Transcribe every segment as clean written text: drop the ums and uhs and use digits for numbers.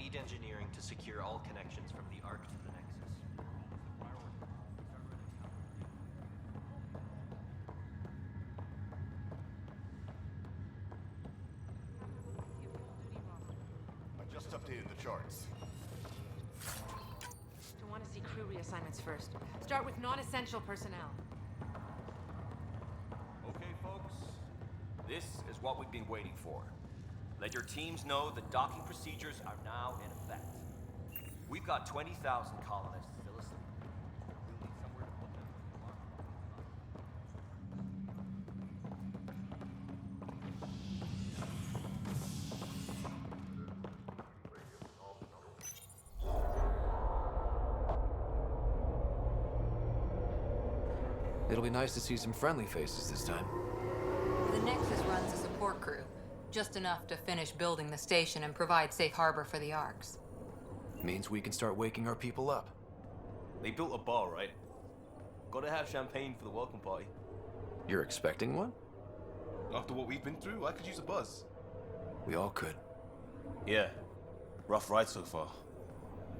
need engineering to secure all connections from the Ark to the Nexus. I just updated the charts. Don't want to see crew reassignments first. Start with non-essential personnel. Okay, folks. This is what we've been waiting for. Let your teams know that docking procedures are now in effect. We've got 20,000 colonists still asleep. We'll need somewhere to put them. It'll be nice to see some friendly faces this time. The Nexus runs a support crew. Just enough to finish building the station and provide safe harbor for the Arks. Means we can start waking our people up. They built a bar, right? Gotta have champagne for the welcome party. You're expecting one? After what we've been through, I could use a buzz. We all could. Yeah. Rough ride so far.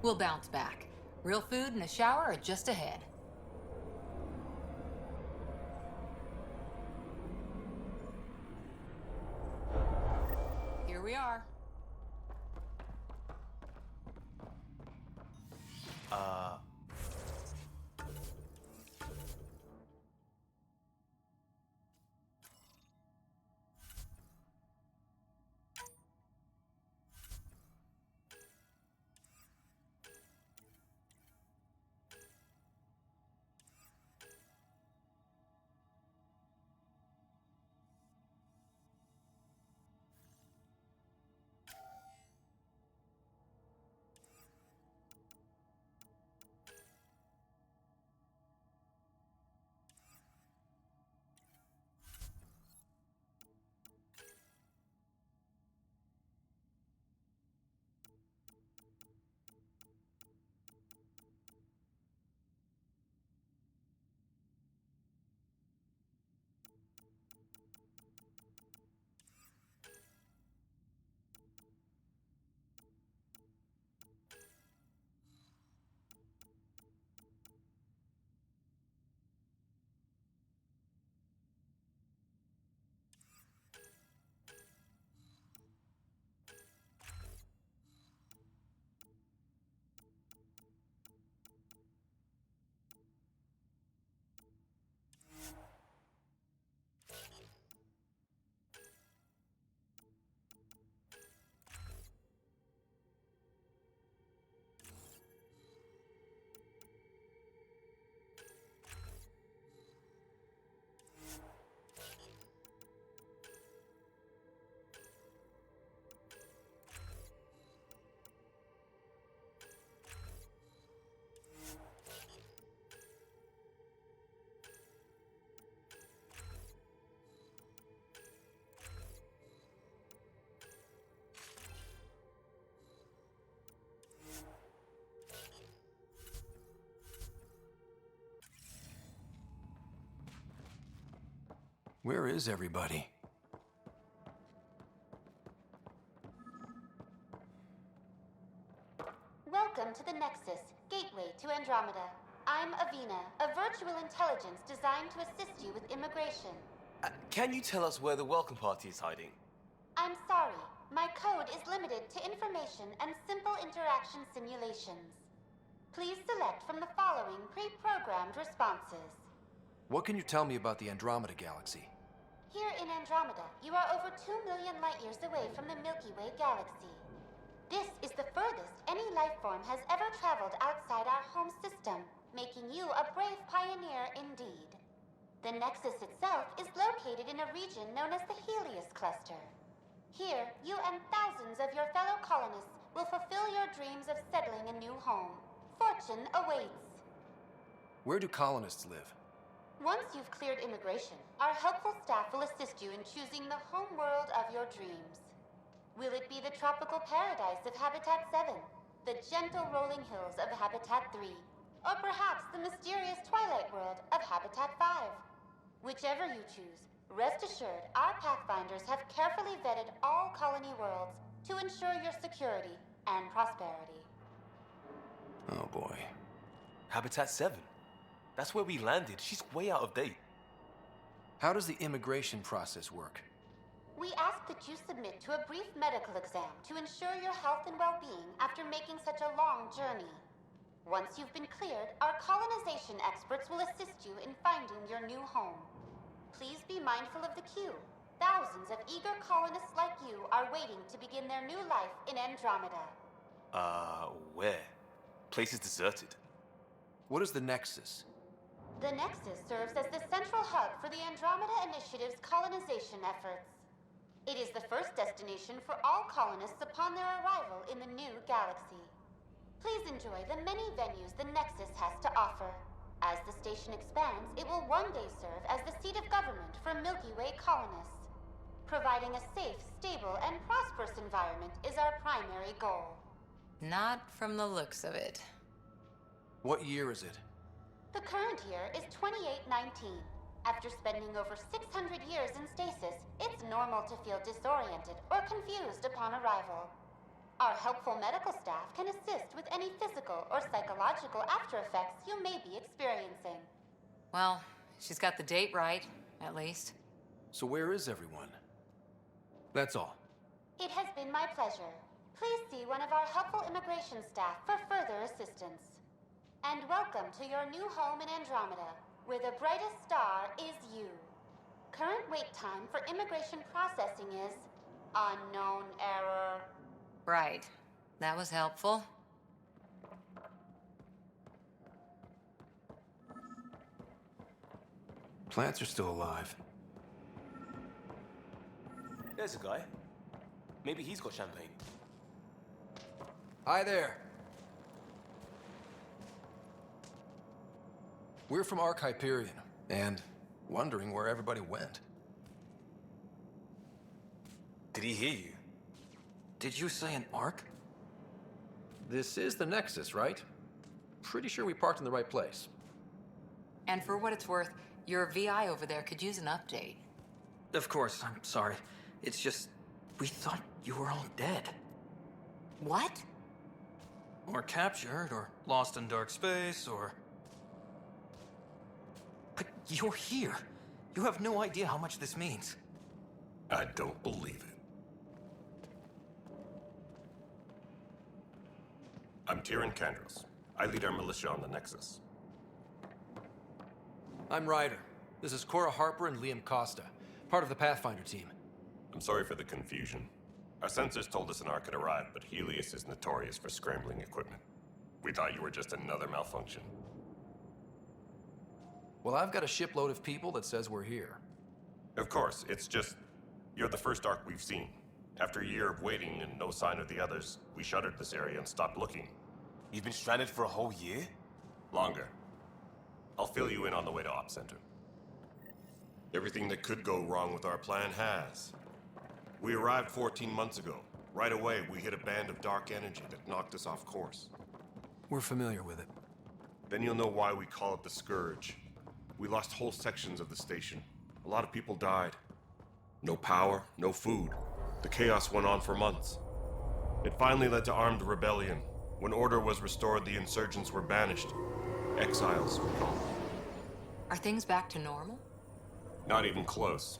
We'll bounce back. Real food and a shower are just ahead. Here we are. Where is everybody? Welcome to the Nexus, gateway to Andromeda. I'm Avina, a virtual intelligence designed to assist you with immigration. Can you tell us where the welcome party is hiding? I'm sorry, my code is limited to information and simple interaction simulations. Please select from the following pre-programmed responses. What can you tell me about the Andromeda galaxy? Here in Andromeda, you are over 2 million light-years away from the Milky Way galaxy. This is the furthest any life form has ever traveled outside our home system, making you a brave pioneer indeed. The Nexus itself is located in a region known as the Helios Cluster. Here, you and thousands of your fellow colonists will fulfill your dreams of settling a new home. Fortune awaits. Where do colonists live? Once you've cleared immigration, our helpful staff will assist you in choosing the home world of your dreams. Will it be the tropical paradise of Habitat 7, the gentle rolling hills of Habitat 3, or perhaps the mysterious twilight world of Habitat 5? Whichever you choose, rest assured our Pathfinders have carefully vetted all colony worlds to ensure your security and prosperity. Oh boy. Habitat 7. That's where we landed. She's way out of date. How does the immigration process work? We ask that you submit to a brief medical exam to ensure your health and well-being after making such a long journey. Once you've been cleared, our colonization experts will assist you in finding your new home. Please be mindful of the queue. Thousands of eager colonists like you are waiting to begin their new life in Andromeda. Where? Place is deserted. What is the Nexus? The Nexus serves as the central hub for the Andromeda Initiative's colonization efforts. It is the first destination for all colonists upon their arrival in the new galaxy. Please enjoy the many venues the Nexus has to offer. As the station expands, it will one day serve as the seat of government for Milky Way colonists. Providing a safe, stable, and prosperous environment is our primary goal. Not from the looks of it. What year is it? The current year is 2819. After spending over 600 years in stasis, it's normal to feel disoriented or confused upon arrival. Our helpful medical staff can assist with any physical or psychological after effects you may be experiencing. Well, she's got the date right, at least. So where is everyone? That's all. It has been my pleasure. Please see one of our helpful immigration staff for further assistance. And welcome to your new home in Andromeda, where the brightest star is you. Current wait time for immigration processing is unknown error. Right. That was helpful. Plants are still alive. There's a guy. Maybe he's got champagne. Hi there. We're from Ark Hyperion, and wondering where everybody went. Did he hear you? Did you say an Ark? This is the Nexus, right? Pretty sure we parked in the right place. And for what it's worth, your VI over there could use an update. Of course, I'm sorry. It's just, we thought you were all dead. What? Or captured, or lost in dark space, or... But you're here. You have no idea how much this means. I don't believe it. I'm Tyrion Kandros. I lead our militia on the Nexus. I'm Ryder. This is Cora Harper and Liam Costa, part of the Pathfinder team. I'm sorry for the confusion. Our sensors told us an Ark had arrived, but Helios is notorious for scrambling equipment. We thought you were just another malfunction. Well, I've got a shipload of people that says we're here. Of course, it's just... you're the first Ark we've seen. After a year of waiting and no sign of the others, we shuttered this area and stopped looking. You've been stranded for a whole year? Longer. I'll fill you in on the way to Op Center. Everything that could go wrong with our plan has. We arrived 14 months ago. Right away, we hit a band of dark energy that knocked us off course. We're familiar with it. Then you'll know why we call it the Scourge. We lost whole sections of the station. A lot of people died. No power, no food. The chaos went on for months. It finally led to armed rebellion. When order was restored, the insurgents were banished. Exiles were called. Are things back to normal? Not even close.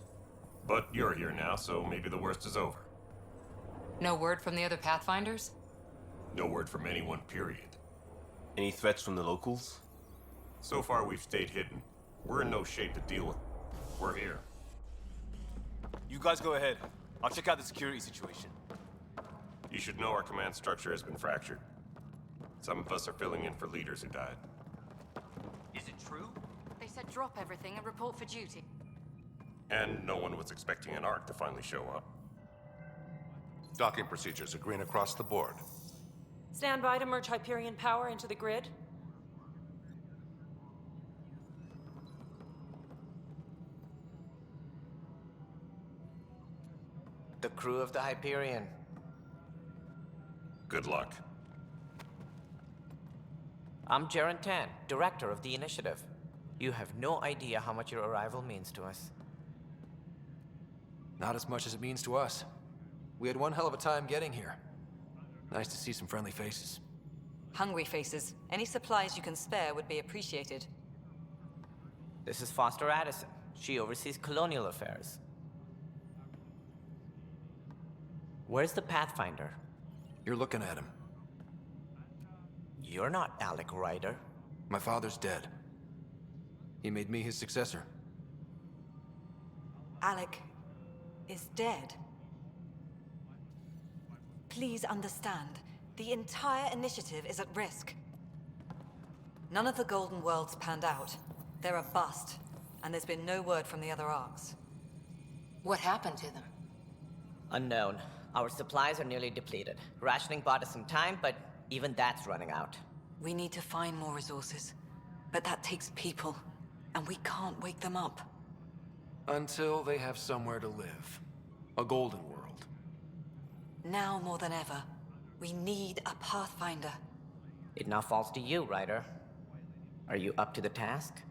But you're here now, so maybe the worst is over. No word from the other Pathfinders? No word from anyone, period. Any threats from the locals? So far, we've stayed hidden. We're in no shape to deal with. We're here. You guys go ahead. I'll check out the security situation. You should know our command structure has been fractured. Some of us are filling in for leaders who died. Is it true? They said drop everything and report for duty. And no one was expecting an Ark to finally show up. Docking procedures are green across the board. Stand by to merge Hyperion power into the grid. The crew of the Hyperion. Good luck. I'm Jaren Tan, director of the initiative. You have no idea how much your arrival means to us. Not as much as it means to us. We had one hell of a time getting here. Nice to see some friendly faces. Hungry faces. Any supplies you can spare would be appreciated. This is Foster Addison. She oversees colonial affairs. Where's the Pathfinder? You're looking at him. You're not Alec Ryder. My father's dead. He made me his successor. Alec is dead. Please understand, the entire initiative is at risk. None of the Golden Worlds panned out. They're a bust, and there's been no word from the other arcs. What happened to them? Unknown. Our supplies are nearly depleted. Rationing bought us some time, but even that's running out. We need to find more resources, but that takes people, and we can't wake them up. Until they have somewhere to live. A golden world. Now more than ever, we need a Pathfinder. It now falls to you, Ryder. Are you up to the task?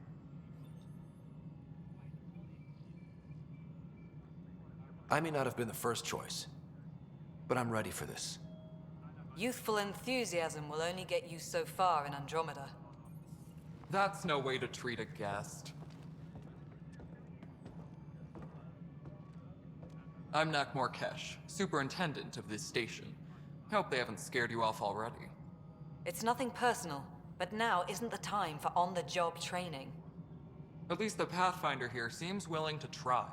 I may not have been the first choice, but I'm ready for this. Youthful enthusiasm will only get you so far in Andromeda. That's no way to treat a guest. I'm Nak Morkesh, superintendent of this station. Hope they haven't scared you off already. It's nothing personal, but now isn't the time for on-the-job training. At least the Pathfinder here seems willing to try.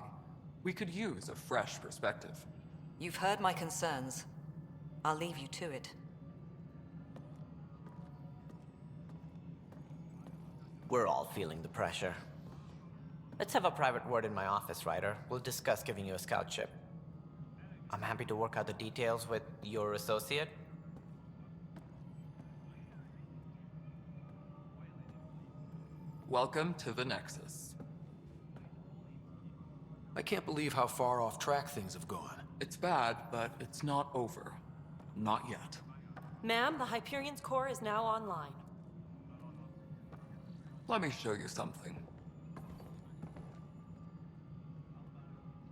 We could use a fresh perspective. You've heard my concerns. I'll leave you to it. We're all feeling the pressure. Let's have a private word in my office, Ryder. We'll discuss giving you a scout ship. I'm happy to work out the details with your associate. Welcome to the Nexus. I can't believe how far off track things have gone. It's bad, but it's not over. Not yet. Ma'am, the Hyperion's core is now online. Let me show you something.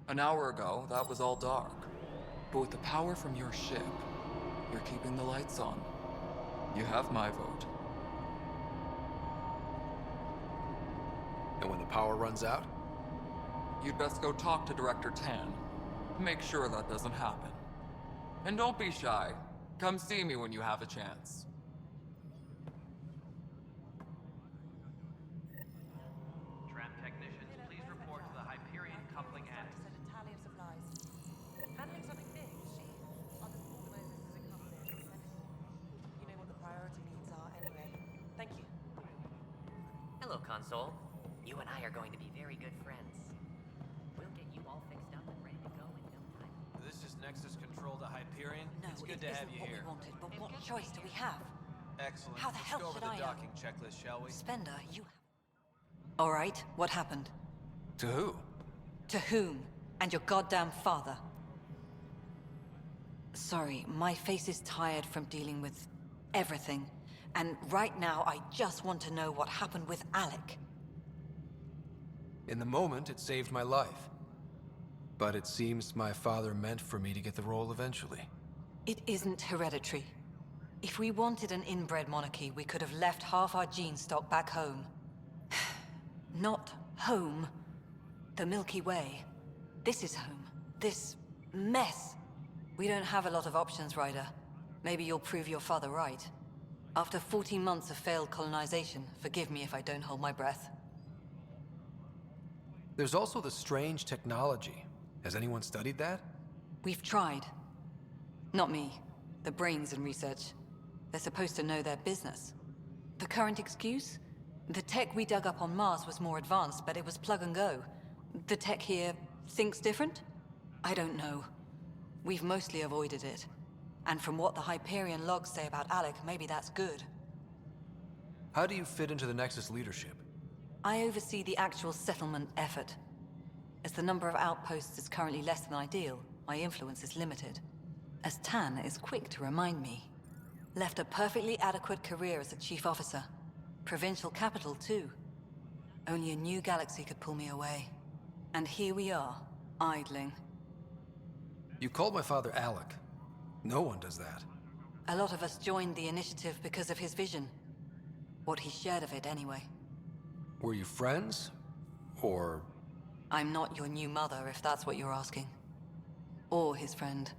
An hour ago, that was all dark. But with the power from your ship, you're keeping the lights on. You have my vote. And when the power runs out? You'd best go talk to Director Tan. Make sure that doesn't happen. And don't be shy. Come see me when you have a chance. Tram technicians, please report to the Hyperion coupling attic. Handling something big, is she? I'll just pull them over as it comes in. You know what the priority needs are anyway. Thank you. Hello, Console. You and I are going to be very good friends. We'll get you all fixed up and ready to go in no time. This is Nexus Control to Hyperion. No, it's good it to have isn't you what here. we wanted, but what choice do we have? Excellent. How the Let's hell go over should the I know? docking checklist, shall we? Spender, you... All right, what happened? To who? To whom? And your goddamn father. Sorry, my face is tired from dealing with everything. And right now, I just want to know what happened with Alec. In the moment, it saved my life. But it seems my father meant for me to get the role eventually. It isn't hereditary. If we wanted an inbred monarchy, we could have left half our gene stock back home. Not home. The Milky Way. This is home. This mess. We don't have a lot of options, Ryder. Maybe you'll prove your father right. After 14 months of failed colonization, forgive me if I don't hold my breath. There's also the strange technology. Has anyone studied that? We've tried. Not me. The brains in research. They're supposed to know their business. The current excuse? The tech we dug up on Mars was more advanced, but it was plug and go. The tech here thinks different? I don't know. We've mostly avoided it. And from what the Hyperion logs say about Alec, maybe that's good. How do you fit into the Nexus leadership? I oversee the actual settlement effort. As the number of outposts is currently less than ideal, my influence is limited. As Tan is quick to remind me. Left a perfectly adequate career as a chief officer. Provincial capital, too. Only a new galaxy could pull me away. And here we are, idling. You called my father Alec. No one does that. A lot of us joined the initiative because of his vision. What he shared of it, anyway. Were you friends? Or... I'm not your new mother, if that's what you're asking. Or his friend.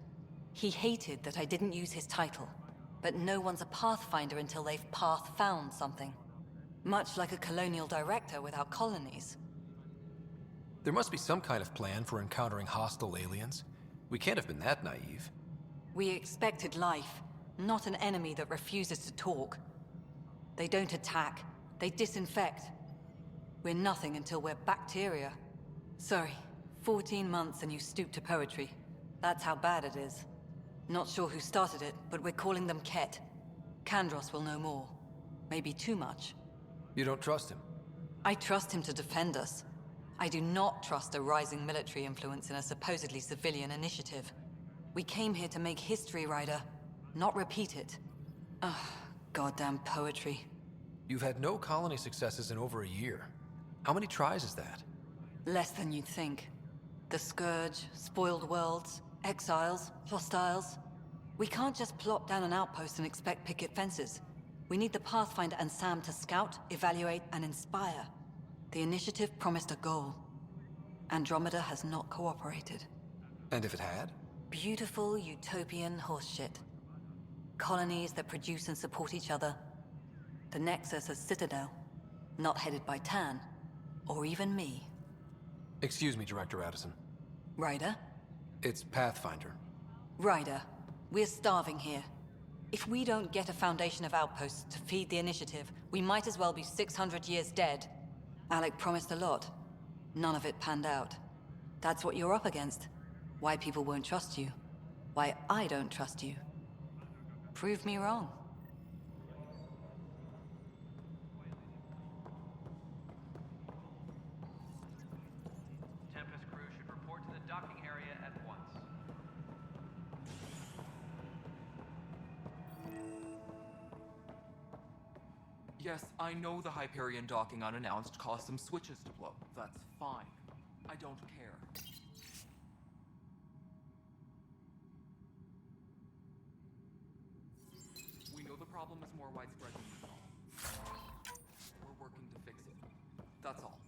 He hated that I didn't use his title. But no one's a Pathfinder until they've path-found something. Much like a colonial director without colonies. There must be some kind of plan for encountering hostile aliens. We can't have been that naive. We expected life, not an enemy that refuses to talk. They don't attack, they disinfect. We're nothing until we're bacteria. Sorry, 14 months and you stoop to poetry. That's how bad it is. Not sure who started it, but we're calling them Ket. Kandros will know more. Maybe too much. You don't trust him? I trust him to defend us. I do not trust a rising military influence in a supposedly civilian initiative. We came here to make history, Ryder, not repeat it. Ugh, goddamn poetry. You've had no colony successes in over a year. How many tries is that? Less than you'd think. The Scourge, spoiled worlds, exiles, hostiles. We can't just plop down an outpost and expect picket fences. We need the Pathfinder and Sam to scout, evaluate, and inspire. The initiative promised a goal. Andromeda has not cooperated. And if it had? Beautiful utopian horseshit. Colonies that produce and support each other. The Nexus as Citadel, not headed by Tan, or even me. Excuse me, Director Addison. Ryder? It's Pathfinder. Ryder, we're starving here. If we don't get a foundation of outposts to feed the initiative, we might as well be 600 years dead. Alec promised a lot. None of it panned out. That's what you're up against. Why people won't trust you. Why I don't trust you. Prove me wrong. Tempest crew should report to the docking area at once. Yes, I know the Hyperion docking unannounced caused some switches to blow. That's fine. I don't care. We know the problem is more widespread than we thought. We're working to fix it. That's all.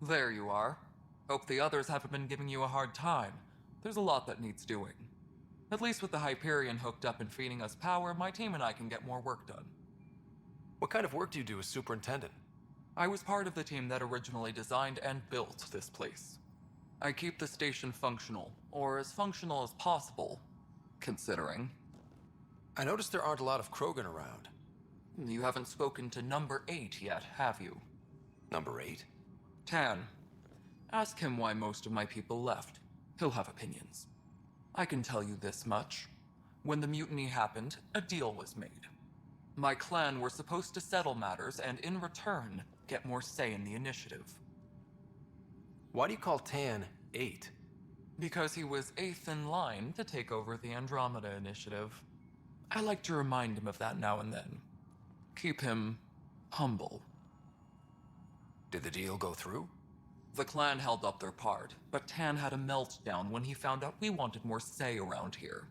There you are. Hope the others haven't been giving you a hard time. There's a lot that needs doing. At least with the Hyperion hooked up and feeding us power, my team and I can get more work done. What kind of work do you do as superintendent? I was part of the team that originally designed and built this place. I keep the station functional, or as functional as possible, considering. I noticed there aren't a lot of Krogan around. You haven't spoken to number 8 yet, have you? Number 8? Tan. Ask him why most of my people left. He'll have opinions. I can tell you this much. When the mutiny happened, a deal was made. My clan were supposed to settle matters and in return, get more say in the initiative. Why do you call Tan 8? Because he was 8th in line to take over the Andromeda initiative. I like to remind him of that now and then. Keep him humble. Did the deal go through? The clan held up their part, but Tan had a meltdown when he found out we wanted more say around here.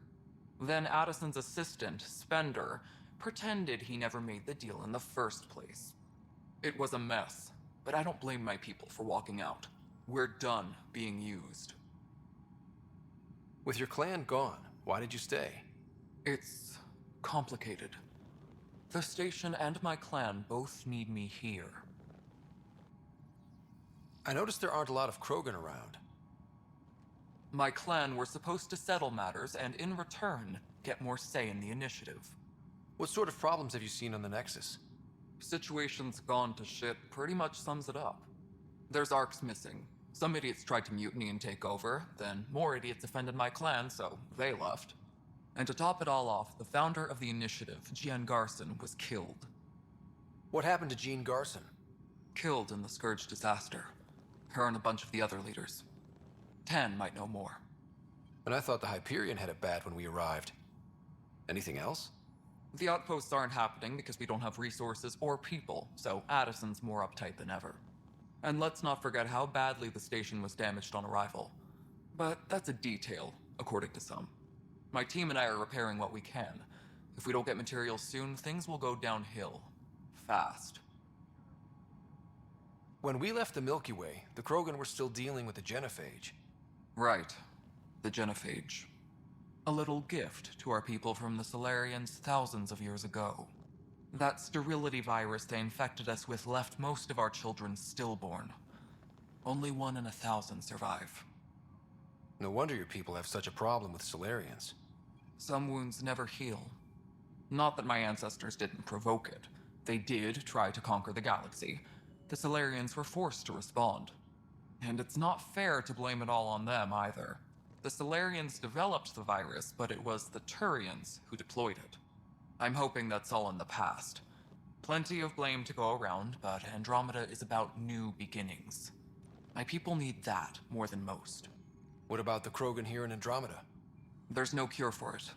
Then Addison's assistant, Spender, pretended he never made the deal in the first place. It was a mess, but I don't blame my people for walking out. We're done being used. With your clan gone, why did you stay? It's complicated. The station and my clan both need me here. I noticed there aren't a lot of Krogan around. My clan were supposed to settle matters and in return, get more say in the initiative. What sort of problems have you seen on the Nexus? Situation's gone to shit pretty much sums it up. There's arcs missing. Some idiots tried to mutiny and take over, then more idiots offended my clan, so they left. And to top it all off, the founder of the initiative, Jean Garson, was killed. What happened to Jean Garson? Killed in the Scourge disaster. Her and a bunch of the other leaders. Tan might know more. And I thought the Hyperion had it bad when we arrived. Anything else? The outposts aren't happening because we don't have resources or people, so Addison's more uptight than ever. And let's not forget how badly the station was damaged on arrival. But that's a detail, according to some. My team and I are repairing what we can. If we don't get materials soon, things will go downhill. Fast. When we left the Milky Way, the Krogan were still dealing with the genophage. Right. The genophage. A little gift to our people from the Solarians thousands of years ago. That sterility virus they infected us with left most of our children stillborn. Only 1 in 1,000 survive. No wonder your people have such a problem with Solarians. Some wounds never heal. Not that my ancestors didn't provoke it. They did try to conquer the galaxy. The Solarians were forced to respond. And it's not fair to blame it all on them either. The Solarians developed the virus, but it was the Turians who deployed it. I'm hoping that's all in the past. Plenty of blame to go around, but Andromeda is about new beginnings. My people need that more than most. What about the Krogan here in Andromeda? There's no cure for it.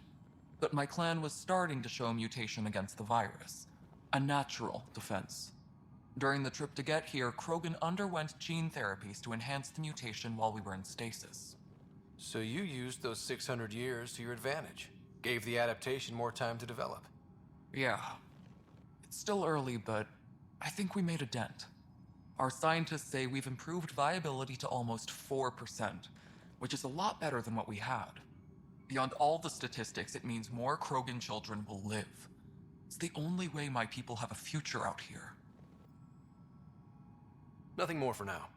But my clan was starting to show mutation against the virus. A natural defense. During the trip to get here, Krogan underwent gene therapies to enhance the mutation while we were in stasis. So you used those 600 years to your advantage. Gave the adaptation more time to develop. Yeah. It's still early, but I think we made a dent. Our scientists say we've improved viability to almost 4%, which is a lot better than what we had. Beyond all the statistics, it means more Krogan children will live. It's the only way my people have a future out here. Nothing more for now.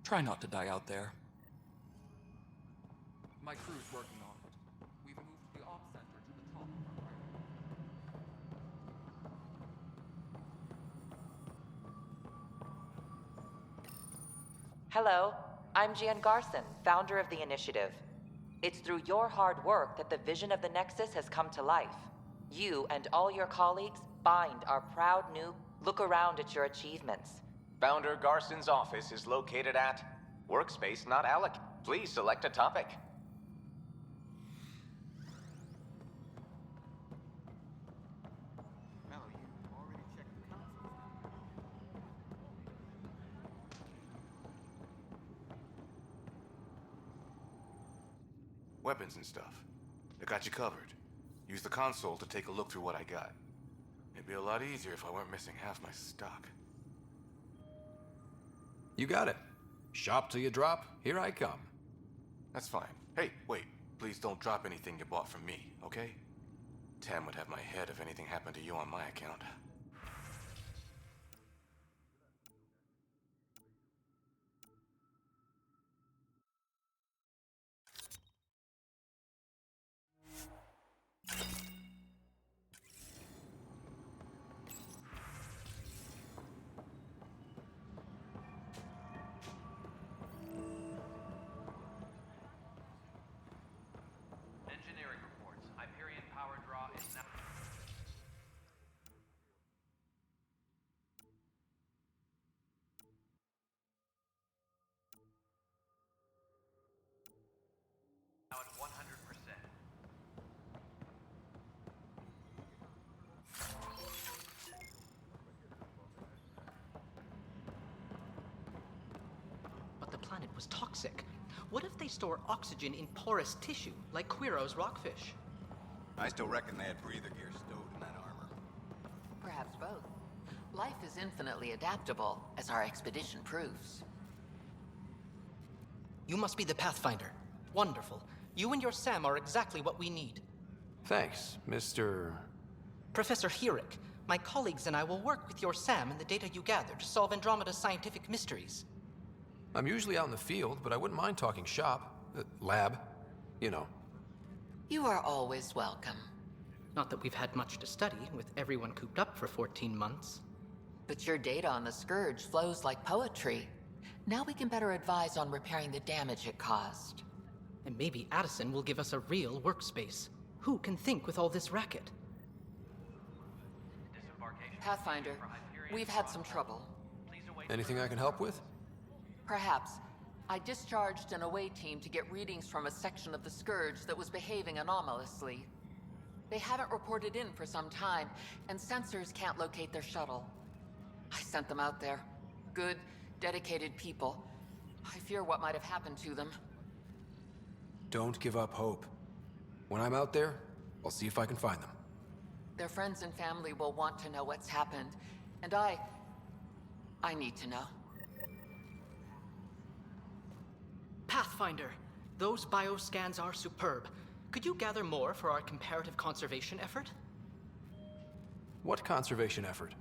Try not to die out there. My crew's working on it. We've moved the op center to the top of our Hello, I'm Jan Garson, founder of the initiative. It's through your hard work that the vision of the Nexus has come to life. You and all your colleagues bind our proud new look around at your achievements. Founder Garson's office is located at Workspace Not Alec. Please select a topic. Weapons and stuff. I got you covered. Use the console to take a look through what I got. It'd be a lot easier if I weren't missing half my stock. You got it. Shop till you drop, here I come. That's fine. Hey, wait. Please don't drop anything you bought from me, okay? Tam would have my head if anything happened to you on my account. Engineering reports. Hyperion power draw is now... now at 100%. But the planet was toxic. What if they store oxygen in porous tissue, like Quiro's rockfish? I still reckon they had breather gear stowed in that armor. Perhaps both. Life is infinitely adaptable, as our expedition proves. You must be the Pathfinder. Wonderful. You and your Sam are exactly what we need. Thanks, Mr. Professor Herrick, my colleagues and I will work with your Sam and the data you gather to solve Andromeda's scientific mysteries. I'm usually out in the field, but I wouldn't mind talking shop. Lab. You know. You are always welcome. Not that we've had much to study, with everyone cooped up for 14 months. But your data on the Scourge flows like poetry. Now we can better advise on repairing the damage it caused. And maybe Addison will give us a real workspace. Who can think with all this racket? Pathfinder, we've had some trouble. Anything I can help with? Perhaps. I discharged an away team to get readings from a section of the Scourge that was behaving anomalously. They haven't reported in for some time, and sensors can't locate their shuttle. I sent them out there. Good, dedicated people. I fear what might have happened to them. Don't give up hope. When I'm out there, I'll see if I can find them. Their friends and family will want to know what's happened, and I need to know. Pathfinder, those bioscans are superb. Could you gather more for our comparative conservation effort? What conservation effort?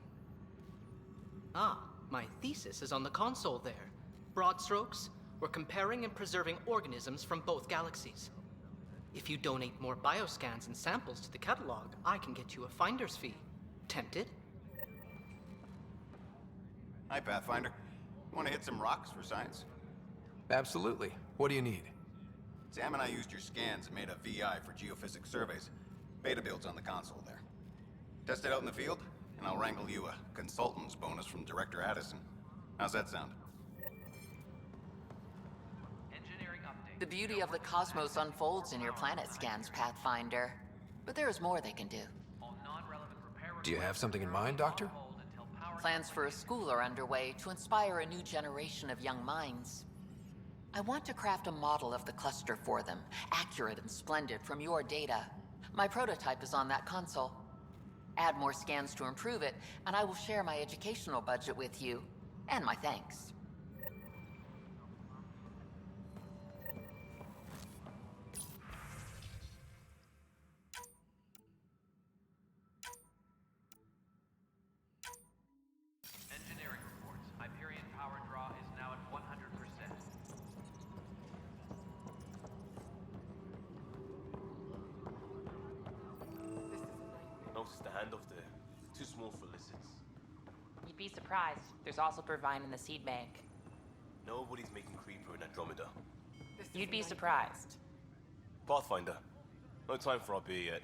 Ah, my thesis is on the console there. Broad strokes, we're comparing and preserving organisms from both galaxies. If you donate more bioscans and samples to the catalog, I can get you a finder's fee. Tempted? Hi, Pathfinder. Want to hit some rocks for science? Absolutely. What do you need? Sam and I used your scans and made a VI for geophysics surveys. Beta builds on the console there. Test it out in the field, and I'll wrangle you a consultant's bonus from Director Addison. How's that sound? Engineering update. The beauty of the cosmos unfolds in your planet scans, Pathfinder. But there is more they can do. Do you have something in mind, Doctor? Plans for a school are underway to inspire a new generation of young minds. I want to craft a model of the cluster for them, accurate and splendid from your data. My prototype is on that console. Add more scans to improve it, and I will share my educational budget with you, and my thanks. Engineering reports. Hyperion power draw is now at 100%. Notice the handoff there. Too small for lizards. You'd be surprised. There's also Purvine in the seed bank. Nobody's making Creeper in Andromeda. You'd be surprised. Pathfinder, no time for our beer yet.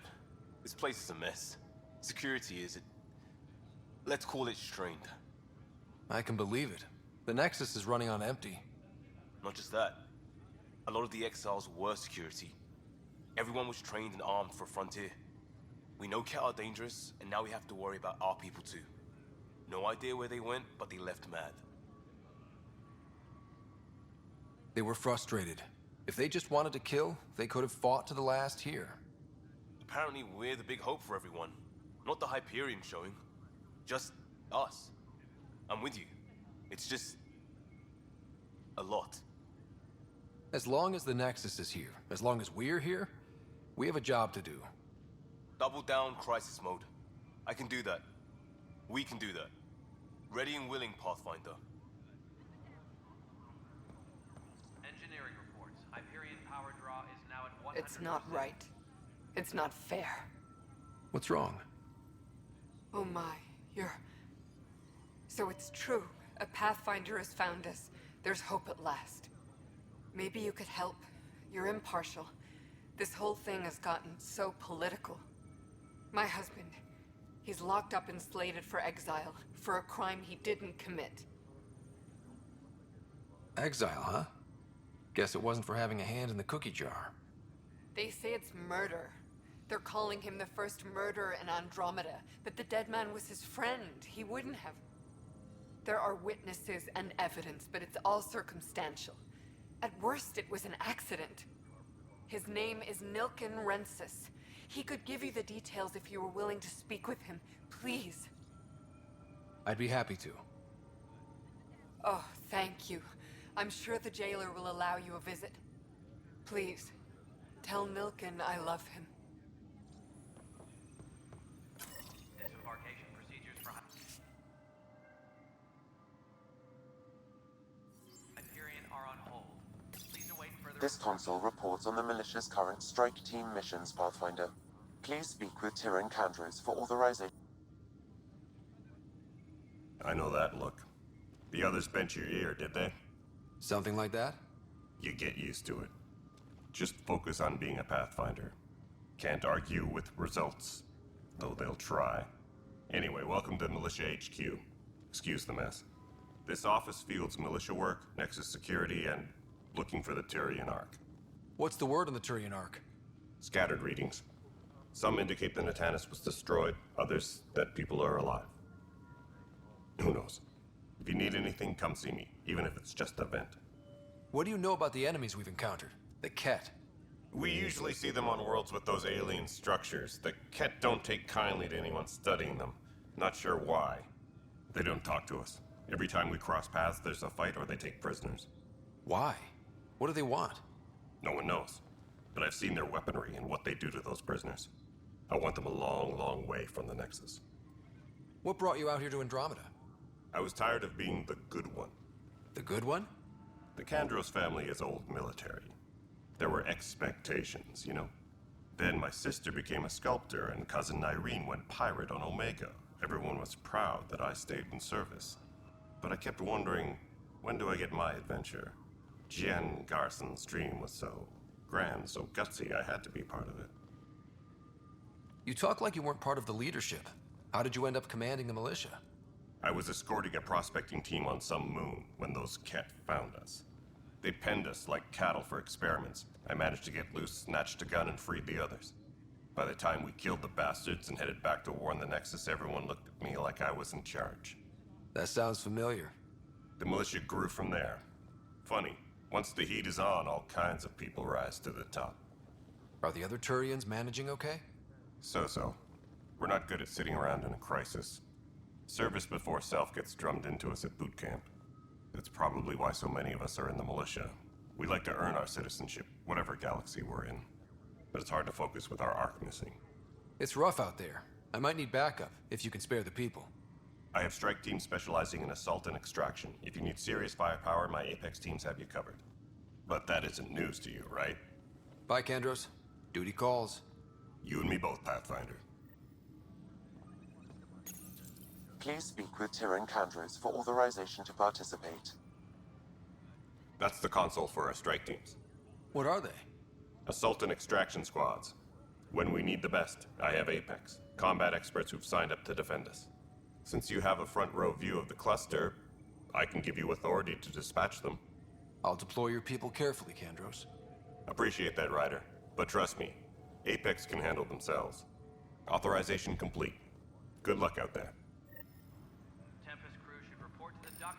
This place is a mess. Security is it. Let's call it strained. I can believe it. The Nexus is running on empty. Not just that. A lot of the exiles were security. Everyone was trained and armed for Frontier. We know Ket are dangerous, and now we have to worry about our people too. No idea where they went, but they left mad. They were frustrated. If they just wanted to kill, they could have fought to the last here. Apparently we're the big hope for everyone. Not the Hyperion showing. Just us. I'm with you. It's just... a lot. As long as the Nexus is here, as long as we're here, we have a job to do. Double down crisis mode. I can do that. We can do that. Ready and willing, Pathfinder. Engineering reports. Hyperion power draw is now at 100%. It's not right. It's not fair. What's wrong? Oh my, you're... So it's true. A Pathfinder has found us. There's hope at last. Maybe you could help. You're impartial. This whole thing has gotten so political. My husband, he's locked up and slated for exile for a crime he didn't commit. Exile, huh? Guess it wasn't for having a hand in the cookie jar. They say it's murder. They're calling him the first murderer in Andromeda, but the dead man was his friend. He wouldn't have... There are witnesses and evidence, but it's all circumstantial. At worst, it was an accident. His name is Nilken Rensis. He could give you the details if you were willing to speak with him. Please. I'd be happy to. Oh, thank you. I'm sure the jailer will allow you a visit. Please, tell Nilken I love him. Disembarkation procedures for Hyperion are on hold. Please await further... This console reports on the militia's current strike team missions, Pathfinder. Please speak with Tyrion Candros for authorization. I know that look. The others bent your ear, did they? Something like that? You get used to it. Just focus on being a Pathfinder. Can't argue with results, though they'll try. Anyway, welcome to Militia HQ. Excuse the mess. This office fields militia work, Nexus security, and looking for the Tyrion Ark. What's the word on the Tyrion Ark? Scattered readings. Some indicate the Natanus was destroyed, others that people are alive. Who knows? If you need anything, come see me, even if it's just a vent. What do you know about the enemies we've encountered? The Ket? We usually see them on worlds with those alien structures. The Ket don't take kindly to anyone studying them. Not sure why. They don't talk to us. Every time we cross paths, there's a fight or they take prisoners. Why? What do they want? No one knows. But I've seen their weaponry and what they do to those prisoners. I want them a long, long way from the Nexus. What brought you out here to Andromeda? I was tired of being the good one. The good one? The Kandros family is old military. There were expectations, you know? Then my sister became a sculptor and cousin Irene went pirate on Omega. Everyone was proud that I stayed in service. But I kept wondering, when do I get my adventure? Jen Garson's dream was so grand, so gutsy, I had to be part of it. You talk like you weren't part of the leadership. How did you end up commanding the militia? I was escorting a prospecting team on some moon when those Ket found us. They penned us like cattle for experiments. I managed to get loose, snatched a gun, and freed the others. By the time we killed the bastards and headed back to war in the Nexus, everyone looked at me like I was in charge. That sounds familiar. The militia grew from there. Funny, once the heat is on, all kinds of people rise to the top. Are the other Turians managing okay? So-so. We're not good at sitting around in a crisis. Service before self gets drummed into us at boot camp. That's probably why so many of us are in the militia. We like to earn our citizenship, whatever galaxy we're in. But it's hard to focus with our arc missing. It's rough out there. I might need backup, if you can spare the people. I have strike teams specializing in assault and extraction. If you need serious firepower, my Apex teams have you covered. But that isn't news to you, right? Bye, Kandros. Duty calls. You and me both, Pathfinder. Please speak with Tyrion Kandros for authorization to participate. That's the console for our strike teams. What are they? Assault and extraction squads. When we need the best, I have Apex. Combat experts who've signed up to defend us. Since you have a front row view of the cluster, I can give you authority to dispatch them. I'll deploy your people carefully, Kandros. Appreciate that, Ryder. But trust me, Apex can handle themselves. Authorization complete. Good luck out there. Tempest crew should report to the dock.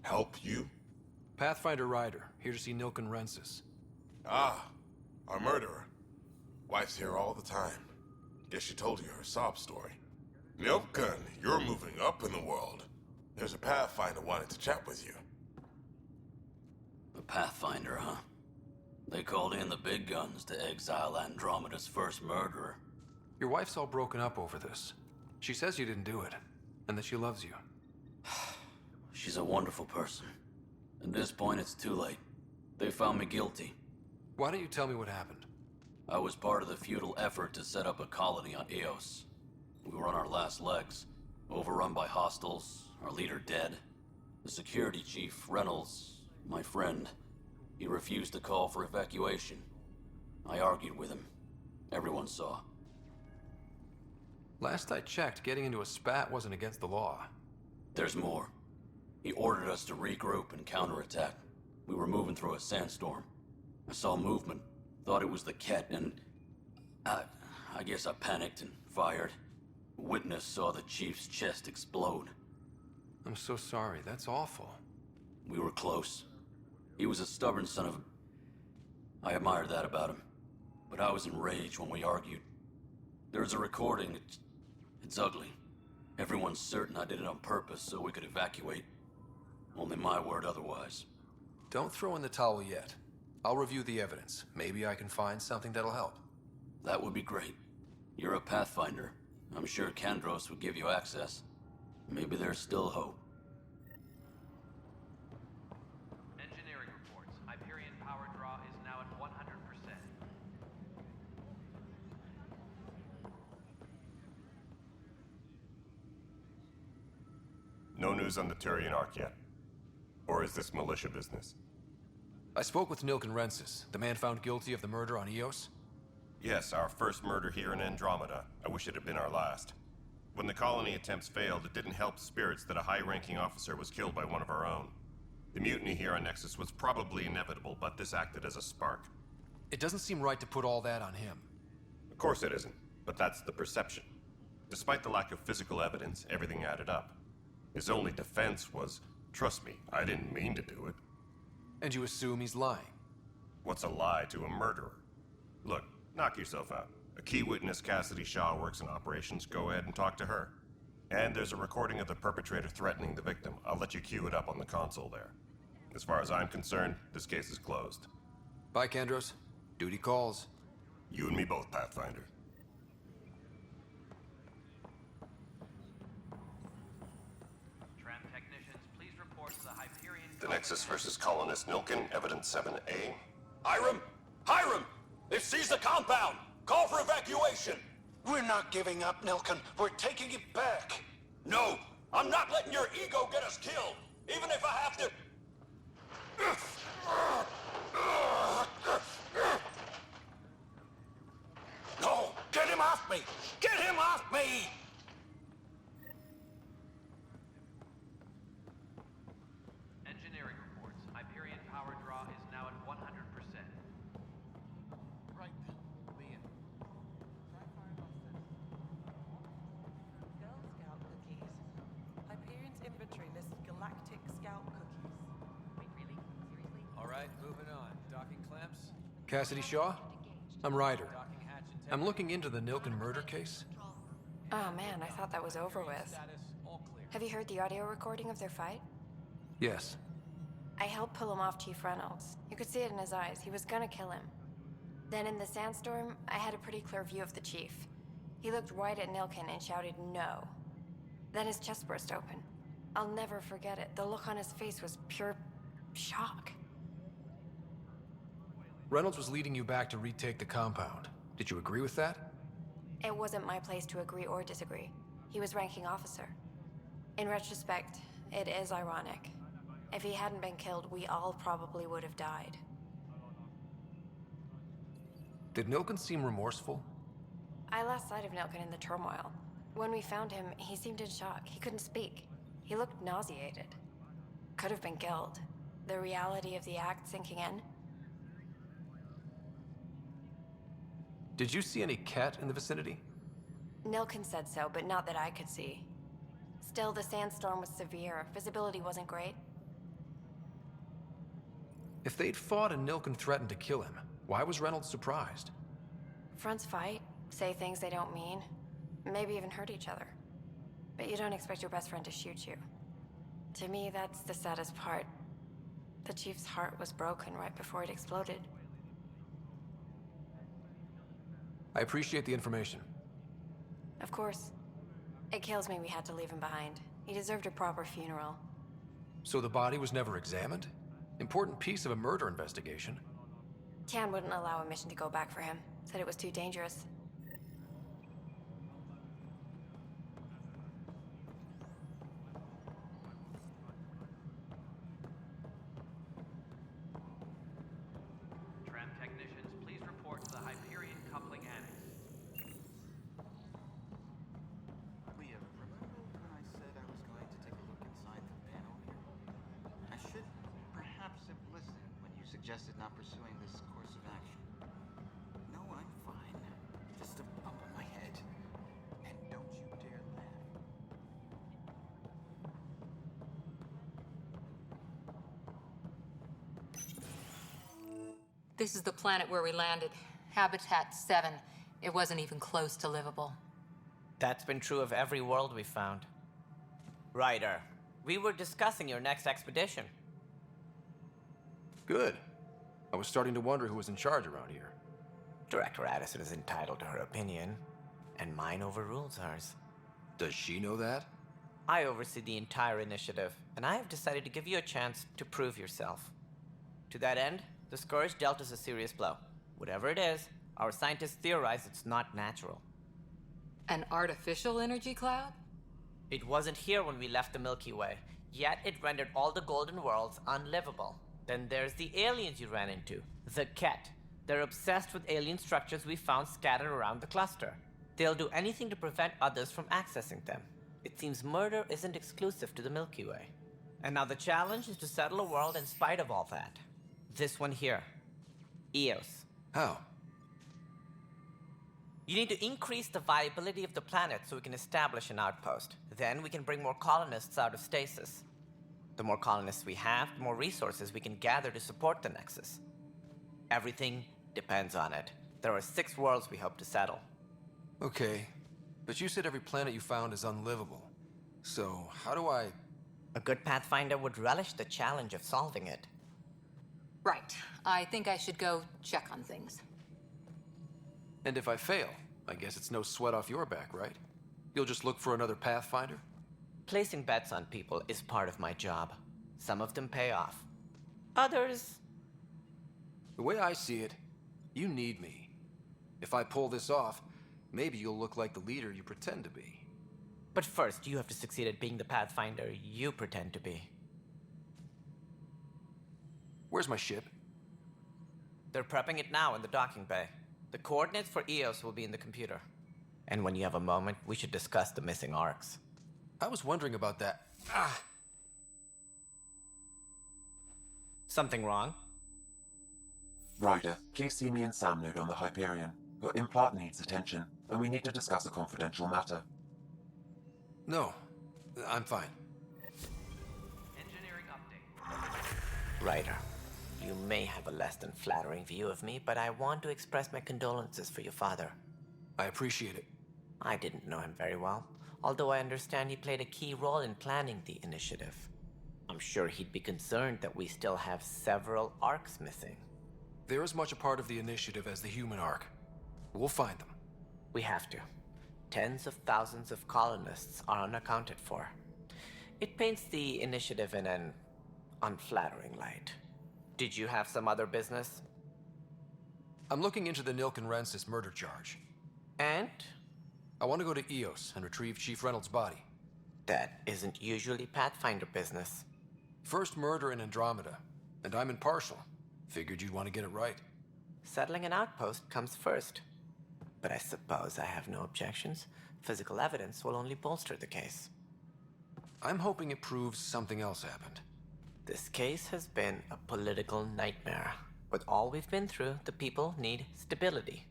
Help you? Pathfinder Ryder, here to see Nilken Rensis. Ah, our murderer. Wife's here all the time. Guess she told you her sob story. Nilken, you're moving up in the world. There's a Pathfinder wanting to chat with you. The Pathfinder, huh? They called in the big guns to exile Andromeda's first murderer. Your wife's all broken up over this. She says you didn't do it, and that she loves you. She's a wonderful person. At this point, it's too late. They found me guilty. Why don't you tell me what happened? I was part of the futile effort to set up a colony on Eos. We were on our last legs, overrun by hostiles, our leader dead. The security chief, Reynolds, my friend, he refused to call for evacuation. I argued with him. Everyone saw. Last I checked, getting into a spat wasn't against the law. There's more. He ordered us to regroup and counterattack. We were moving through a sandstorm. I saw movement, thought it was the Ket, and I guess I panicked and fired. Witness saw the chief's chest explode. I'm so sorry, that's awful. We were close. He was a stubborn son of a... I admired that about him. But I was enraged when we argued. There's a recording. It's ugly. Everyone's certain I did it on purpose so we could evacuate. Only my word otherwise. Don't throw in the towel yet. I'll review the evidence. Maybe I can find something that'll help. That would be great. You're a Pathfinder. I'm sure Kandros would give you access. Maybe there's still hope. Engineering reports. Hyperion power draw is now at 100%. No news on the Turian Ark yet? Or is this militia business? I spoke with Nilken Rensis, the man found guilty of the murder on Eos. Yes, our first murder here in Andromeda. I wish it had been our last. When the colony attempts failed, it didn't help spirits that a high-ranking officer was killed by one of our own. The mutiny here on Nexus was probably inevitable, but this acted as a spark. It doesn't seem right to put all that on him. Of course it isn't, but that's the perception. Despite the lack of physical evidence, everything added up. His only defense was, trust me, I didn't mean to do it. And you assume he's lying? What's a lie to a murderer? Look, knock yourself out. A key witness, Cassidy Shaw, works in operations. Go ahead and talk to her. And there's a recording of the perpetrator threatening the victim. I'll let you cue it up on the console there. As far as I'm concerned, this case is closed. Bye, Kandros. Duty calls. You and me both, Pathfinder. Tram technicians, please report to the Hyperion... The Nexus versus Colonist Nilken, Evidence 7A. Hiram! Hiram! They've seized the compound! Call for evacuation! We're not giving up, Nilken. We're taking it back. No! I'm not letting your ego get us killed! Even if I have to... No! Get him off me! Get him off me! Engineering reports. Hyperion power draw is now at 100%. Right then, Liam. Girl Scout cookies. Hyperion's inventory lists galactic scout cookies. Wait, really? Seriously? All right, moving on. Docking clamps? Cassidy Shaw? I'm Ryder. I'm looking into the Nilken murder case. Oh man, I thought that was over with. Have you heard the audio recording of their fight? Yes. I helped pull him off Chief Reynolds. You could see it in his eyes. He was gonna kill him. Then in the sandstorm, I had a pretty clear view of the Chief. He looked right at Nilken and shouted no. Then his chest burst open. I'll never forget it. The look on his face was pure shock. Reynolds was leading you back to retake the compound. Did you agree with that? It wasn't my place to agree or disagree. He was ranking officer. In retrospect, it is ironic. If he hadn't been killed, we all probably would have died. Did Nilken seem remorseful? I lost sight of Nilken in the turmoil. When we found him, he seemed in shock. He couldn't speak. He looked nauseated. Could have been guilt. The reality of the act sinking in. Did you see any cat in the vicinity? Nilken said so, but not that I could see. Still, the sandstorm was severe. Visibility wasn't great. If they'd fought and Nilken threatened to kill him, why was Reynolds surprised? Fronts fight, say things they don't mean, maybe even hurt each other. But you don't expect your best friend to shoot you. To me, that's the saddest part. The Chief's heart was broken right before it exploded. I appreciate the information. Of course. It kills me we had to leave him behind. He deserved a proper funeral. So the body was never examined? Important piece of a murder investigation. Tian wouldn't allow a mission to go back for him. Said it was too dangerous. Tram technicians, please report to the Hyperion coupling annex. Liam, remember when I said I was going to take a look inside the panel here? I should perhaps have listened when you suggested not pursuing this course of action. No, I'm fine. Just a bump on my head. And don't you dare laugh. This is the planet where we landed. Habitat 7. It wasn't even close to livable. That's been true of every world we found. Ryder, we were discussing your next expedition. Good. I was starting to wonder who was in charge around here. Director Addison is entitled to her opinion, and mine overrules hers. Does she know that? I oversee the entire initiative, and I have decided to give you a chance to prove yourself. To that end, the Scourge dealt us a serious blow. Whatever it is, our scientists theorize it's not natural. An artificial energy cloud? It wasn't here when we left the Milky Way, yet it rendered all the golden worlds unlivable. Then there's the aliens you ran into, the Ket. They're obsessed with alien structures we found scattered around the cluster. They'll do anything to prevent others from accessing them. It seems murder isn't exclusive to the Milky Way. And now the challenge is to settle a world in spite of all that. This one here. Eos. How? You need to increase the viability of the planet so we can establish an outpost. Then we can bring more colonists out of stasis. The more colonists we have, the more resources we can gather to support the Nexus. Everything depends on it. There are 6 worlds we hope to settle. Okay, but you said every planet you found is unlivable. So, how do I... A good Pathfinder would relish the challenge of solving it. Right. I think I should go check on things. And if I fail, I guess it's no sweat off your back, right? You'll just look for another Pathfinder? Placing bets on people is part of my job. Some of them pay off. Others... The way I see it, you need me. If I pull this off, maybe you'll look like the leader you pretend to be. But first, you have to succeed at being the Pathfinder you pretend to be. Where's my ship? They're prepping it now in the docking bay. The coordinates for Eos will be in the computer. And when you have a moment, we should discuss the missing arcs. I was wondering about that. Something wrong? Ryder, please see me and Sam Node on the Hyperion. Your implant needs attention, and we need to discuss a confidential matter. No, I'm fine. Engineering update. Ryder, you may have a less than flattering view of me, but I want to express my condolences for your father. I appreciate it. I didn't know him very well, although I understand he played a key role in planning the initiative. I'm sure he'd be concerned that we still have several arcs missing. They're as much a part of the initiative as the human arc. We'll find them. We have to. Tens of thousands of colonists are unaccounted for. It paints the initiative in an unflattering light. Did you have some other business? I'm looking into the Nilken Rensis murder charge. And? I want to go to Eos and retrieve Chief Reynolds' body. That isn't usually Pathfinder business. First murder in Andromeda, and I'm impartial. Figured you'd want to get it right. Settling an outpost comes first. But I suppose I have no objections. Physical evidence will only bolster the case. I'm hoping it proves something else happened. This case has been a political nightmare. With all we've been through, the people need stability.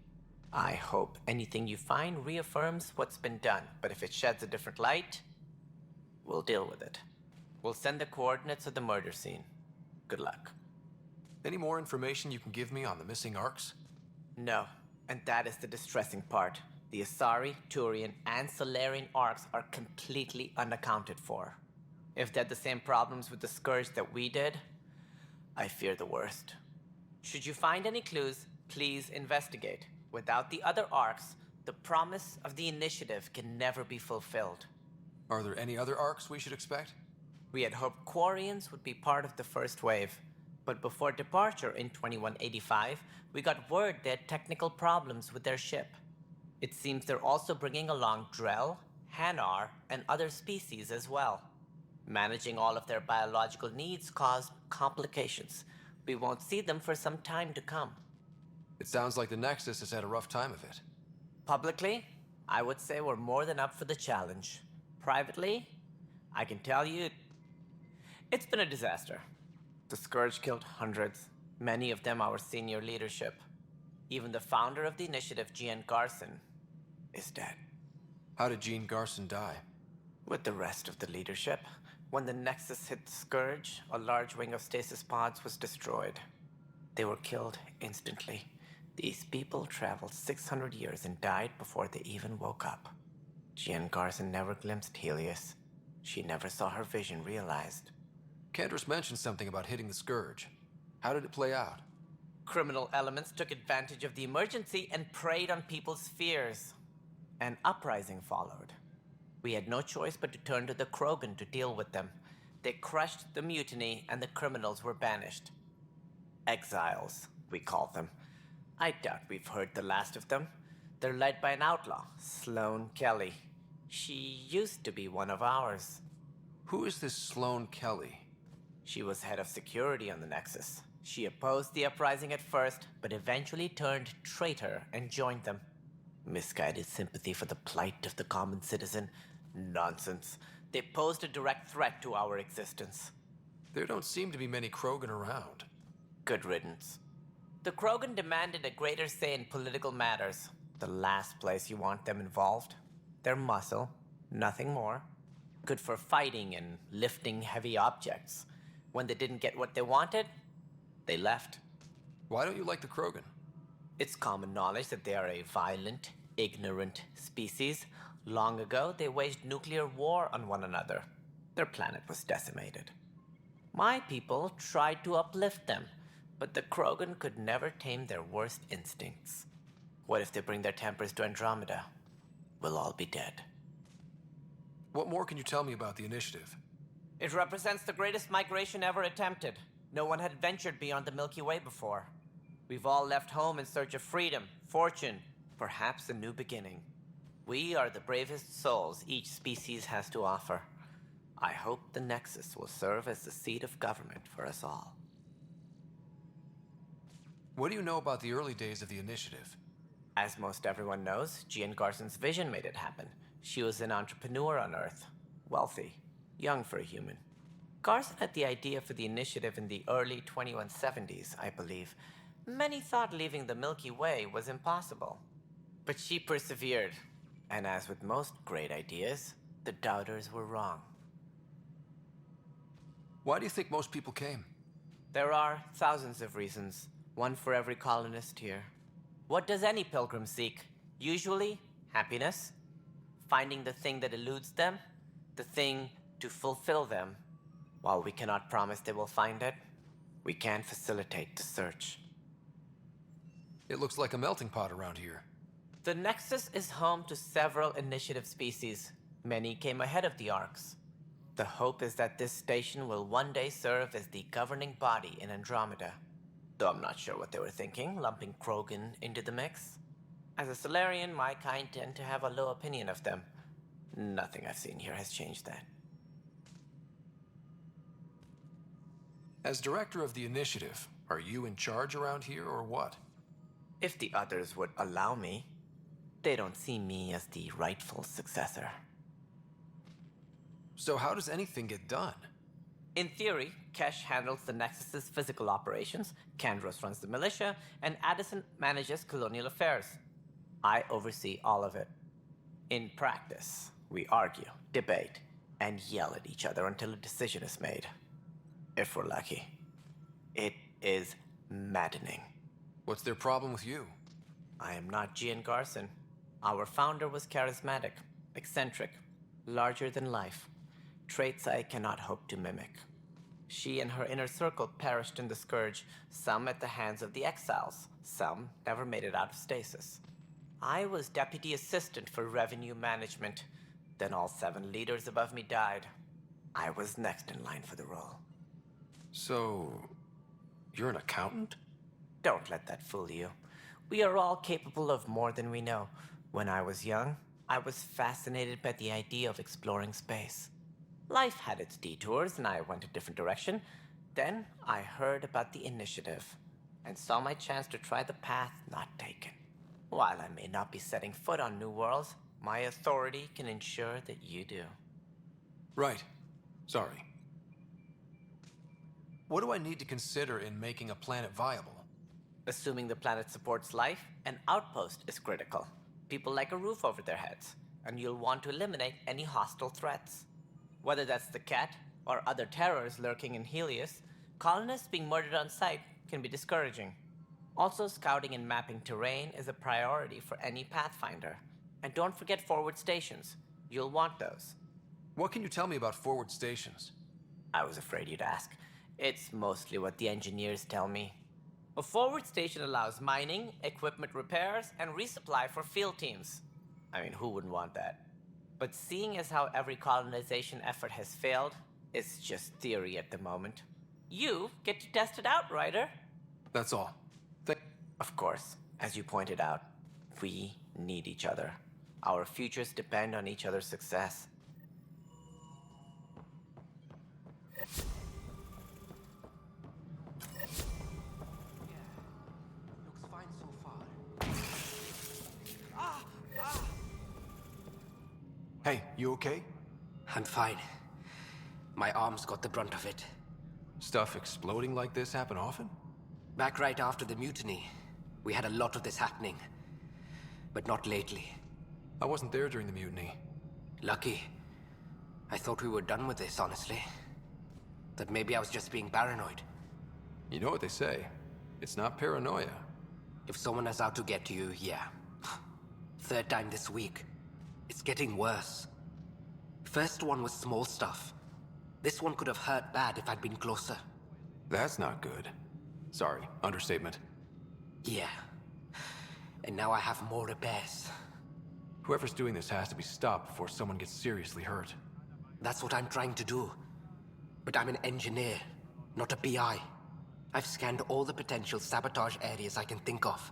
I hope anything you find reaffirms what's been done, but if it sheds a different light, we'll deal with it. We'll send the coordinates of the murder scene. Good luck. Any more information you can give me on the missing arcs? No, and that is the distressing part. The Asari, Turian, and Solarian arcs are completely unaccounted for. If they had the same problems with the Scourge that we did, I fear the worst. Should you find any clues, please investigate. Without the other arcs, the promise of the initiative can never be fulfilled. Are there any other arcs we should expect? We had hoped Quarians would be part of the first wave, but before departure in 2185, we got word they had technical problems with their ship. It seems they're also bringing along Drell, Hanar, and other species as well. Managing all of their biological needs caused complications. We won't see them for some time to come. It sounds like the Nexus has had a rough time of it. Publicly, I would say we're more than up for the challenge. Privately, I can tell you, it's been a disaster. The Scourge killed hundreds, many of them our senior leadership. Even the founder of the initiative, Jean Garson, is dead. How did Jean Garson die? With the rest of the leadership. When the Nexus hit the Scourge, a large wing of stasis pods was destroyed. They were killed instantly. These people traveled 600 years and died before they even woke up. Jean Garson never glimpsed Helios. She never saw her vision realized. Cantor's mentioned something about hitting the Scourge. How did it play out? Criminal elements took advantage of the emergency and preyed on people's fears. An uprising followed. We had no choice but to turn to the Krogan to deal with them. They crushed the mutiny and the criminals were banished. Exiles, we call them. I doubt we've heard the last of them. They're led by an outlaw, Sloane Kelly. She used to be one of ours. Who is this Sloane Kelly? She was head of security on the Nexus. She opposed the uprising at first, but eventually turned traitor and joined them. Misguided sympathy for the plight of the common citizen? Nonsense. They posed a direct threat to our existence. There don't seem to be many Krogan around. Good riddance. The Krogan demanded a greater say in political matters. The last place you want them involved. They're muscle, nothing more. Good for fighting and lifting heavy objects. When they didn't get what they wanted, they left. Why don't you like the Krogan? It's common knowledge that they are a violent, ignorant species. Long ago, they waged nuclear war on one another. Their planet was decimated. My people tried to uplift them, but the Krogan could never tame their worst instincts. What if they bring their tempers to Andromeda? We'll all be dead. What more can you tell me about the initiative? It represents the greatest migration ever attempted. No one had ventured beyond the Milky Way before. We've all left home in search of freedom, fortune, perhaps a new beginning. We are the bravest souls each species has to offer. I hope the Nexus will serve as the seat of government for us all. What do you know about the early days of the initiative? As most everyone knows, Jean Garson's vision made it happen. She was an entrepreneur on Earth. Wealthy. Young for a human. Garson had the idea for the initiative in the early 2170s, I believe. Many thought leaving the Milky Way was impossible. But she persevered. And as with most great ideas, the doubters were wrong. Why do you think most people came? There are thousands of reasons, one for every colonist here. What does any pilgrim seek? Usually, happiness. Finding the thing that eludes them, the thing to fulfill them. While we cannot promise they will find it, we can facilitate the search. It looks like a melting pot around here. The Nexus is home to several initiative species. Many came ahead of the Arks. The hope is that this station will one day serve as the governing body in Andromeda. Though I'm not sure what they were thinking, lumping Krogan into the mix. As a Solarian, my kind tend to have a low opinion of them. Nothing I've seen here has changed that. As director of the initiative, are you in charge around here or what? If the others would allow me, they don't see me as the rightful successor. So how does anything get done? In theory, Kesh handles the Nexus's physical operations, Kandros runs the militia, and Addison manages colonial affairs. I oversee all of it. In practice, we argue, debate, and yell at each other until a decision is made. If we're lucky. It is maddening. What's their problem with you? I am not Jean Garson. Our founder was charismatic, eccentric, larger than life. Traits I cannot hope to mimic. She and her inner circle perished in the Scourge, some at the hands of the Exiles, some never made it out of stasis. I was deputy assistant for revenue management. Then all 7 leaders above me died. I was next in line for the role. So, you're an accountant? Don't let that fool you. We are all capable of more than we know. When I was young, I was fascinated by the idea of exploring space. Life had its detours, and I went a different direction. Then I heard about the initiative, and saw my chance to try the path not taken. While I may not be setting foot on new worlds, my authority can ensure that you do. Right. Sorry. What do I need to consider in making a planet viable? Assuming the planet supports life, an outpost is critical. People like a roof over their heads, and you'll want to eliminate any hostile threats. Whether that's the cat or other terrors lurking in Helios, colonists being murdered on sight can be discouraging. Also, scouting and mapping terrain is a priority for any Pathfinder. And don't forget forward stations. You'll want those. What can you tell me about forward stations? I was afraid you'd ask. It's mostly what the engineers tell me. A forward station allows mining, equipment repairs, and resupply for field teams. I mean, who wouldn't want that? But seeing as how every colonization effort has failed, it's just theory at the moment. You get to test it out, Ryder. That's all. Of course, as you pointed out, we need each other. Our futures depend on each other's success. Looks fine so far. Hey, you okay? I'm fine. My arms got the brunt of it. Stuff exploding like this happen often? Back right after the mutiny, we had a lot of this happening. But not lately. I wasn't there during the mutiny. Lucky. I thought we were done with this, honestly. That maybe I was just being paranoid. You know what they say. It's not paranoia. If someone is out to get you, yeah. Third time this week. It's getting worse. First one was small stuff. This one could have hurt bad if I'd been closer. That's not good. Sorry, understatement. Yeah. And now I have more repairs. Whoever's doing this has to be stopped before someone gets seriously hurt. That's what I'm trying to do. But I'm an engineer, not a PI. I've scanned all the potential sabotage areas I can think of.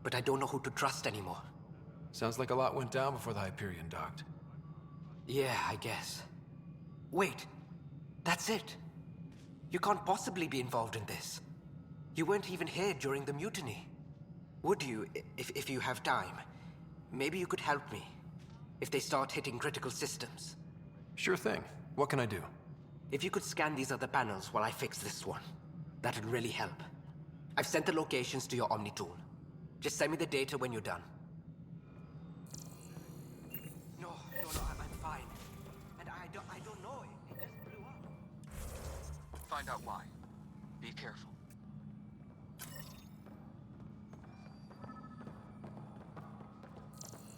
But I don't know who to trust anymore. Sounds like a lot went down before the Hyperion docked. Yeah, I guess. Wait, that's it. You can't possibly be involved in this. You weren't even here during the mutiny. Would you, if you have time? Maybe you could help me. If they start hitting critical systems. Sure thing. What can I do? If you could scan these other panels while I fix this one, that'd really help. I've sent the locations to your Omni tool. Just send me the data when you're done. No, I'm fine. And I don't know. It just blew up. Find out why. Be careful.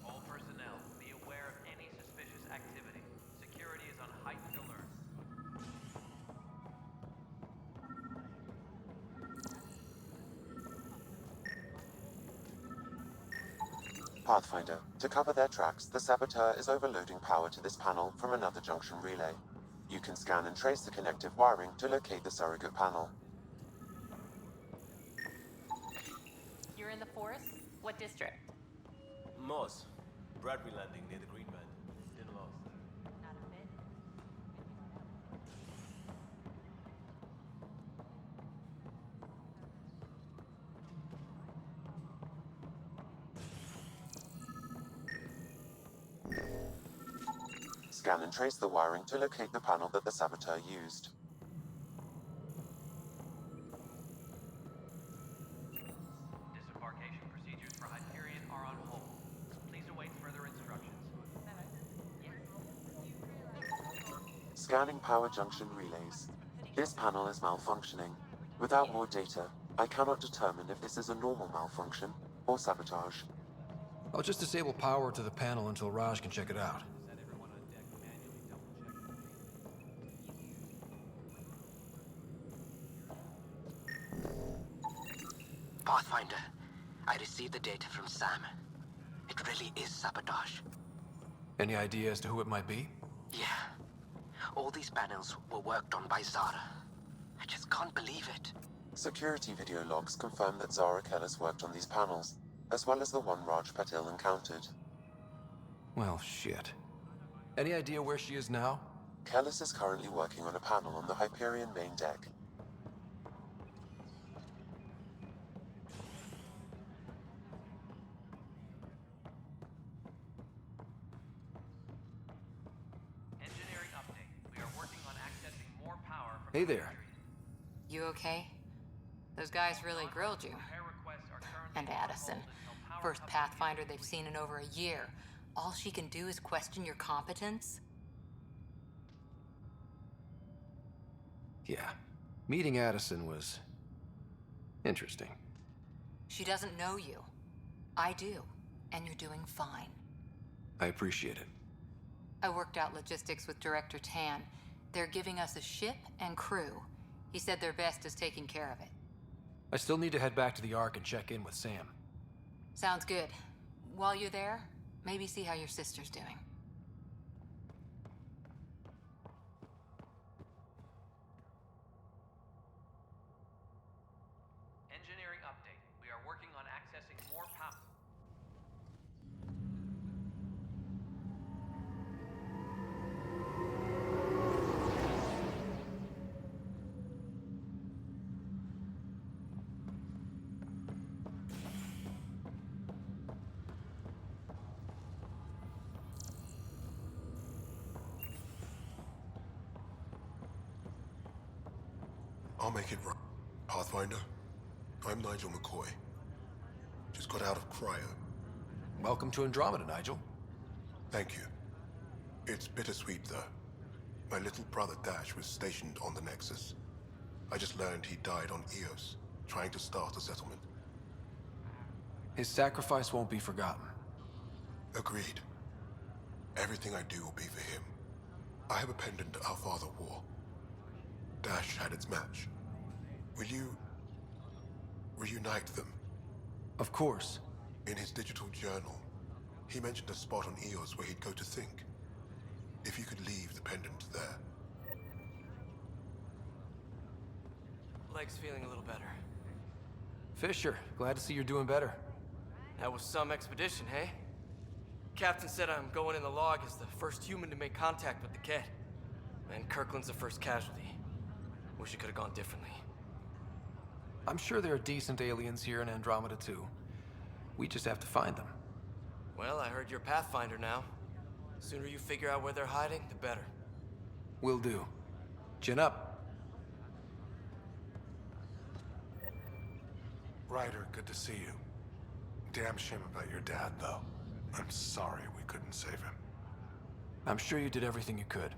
All personnel, be aware of any suspicious activity. Security is on heightened alert. Pathfinder, to cover their tracks, the saboteur is overloading power to this panel from another junction relay. You can scan and trace the connective wiring to locate the surrogate panel. You're in the forest? What district? Moss. Bradbury Landing near the Green Band. Didn't lost. Not a bit. Scan and trace the wiring to locate the panel that the saboteur used. Disembarkation procedures for Hyperion are on hold. Please await further instructions. Scanning power junction relays. This panel is malfunctioning. Without more data, I cannot determine if this is a normal malfunction or sabotage. I'll just disable power to the panel until Raj can check it out. Pathfinder, I received the data from Sam. It really is sabotage. Any idea as to who it might be? Yeah. All these panels were worked on by Zara. I just can't believe it. Security video logs confirm that Zara Kellis worked on these panels, as well as the one Raj Patil encountered. Well, shit. Any idea where she is now? Kellis is currently working on a panel on the Hyperion main deck. Engineering update. We are working on accessing more power from Hey there. You okay? Those guys really grilled you. And Addison. First Pathfinder they've seen in over a year. All she can do is question your competence? Yeah. Meeting Addison was interesting. She doesn't know you. I do. And you're doing fine. I appreciate it. I worked out logistics with Director Tan. They're giving us a ship and crew. He said their best is taking care of it. I still need to head back to the Ark and check in with Sam. Sounds good. While you're there, maybe see how your sister's doing. Engineering update. We are working on accessing more power. I'll make it right. Pathfinder, I'm Nigel McCoy. Just got out of cryo. Welcome to Andromeda, Nigel. Thank you. It's bittersweet, though. My little brother Dash was stationed on the Nexus. I just learned he died on Eos, trying to start a settlement. His sacrifice won't be forgotten. Agreed. Everything I do will be for him. I have a pendant our father wore. Dash had its match. Will you reunite them? Of course. In his digital journal, he mentioned a spot on Eos where he'd go to think. If you could leave the pendant there. Leg's feeling a little better. Fisher, glad to see you're doing better. That was some expedition, hey? Captain said I'm going in the log as the first human to make contact with the Kett. And Kirkland's the first casualty. Wish it could have gone differently. I'm sure there are decent aliens here in Andromeda too. We just have to find them. Well, I heard you're Pathfinder now. Sooner you figure out where they're hiding, the better. Will do. Chin up. Ryder, good to see you. Damn shame about your dad, though. I'm sorry we couldn't save him. I'm sure you did everything you could.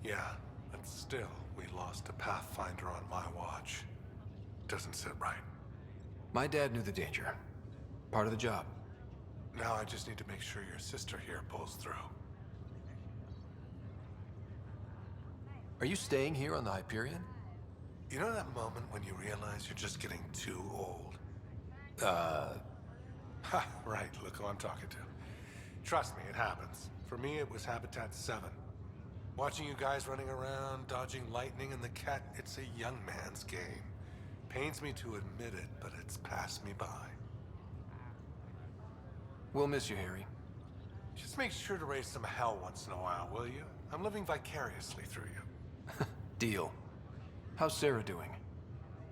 Yeah, but still, we lost a Pathfinder on my watch. Doesn't sit right. My dad knew the danger. Part of the job. Now I just need to make sure your sister here pulls through. Are you staying here on the Hyperion? You know that moment when you realize you're just getting too old? Ha, right, look who I'm talking to. Trust me, it happens. For me, it was Habitat 7. Watching you guys running around, dodging lightning and the Kett, it's a young man's game. Pains me to admit it, but it's passed me by. We'll miss you, Harry. Just make sure to raise some hell once in a while, will you? I'm living vicariously through you. Deal. How's Sarah doing?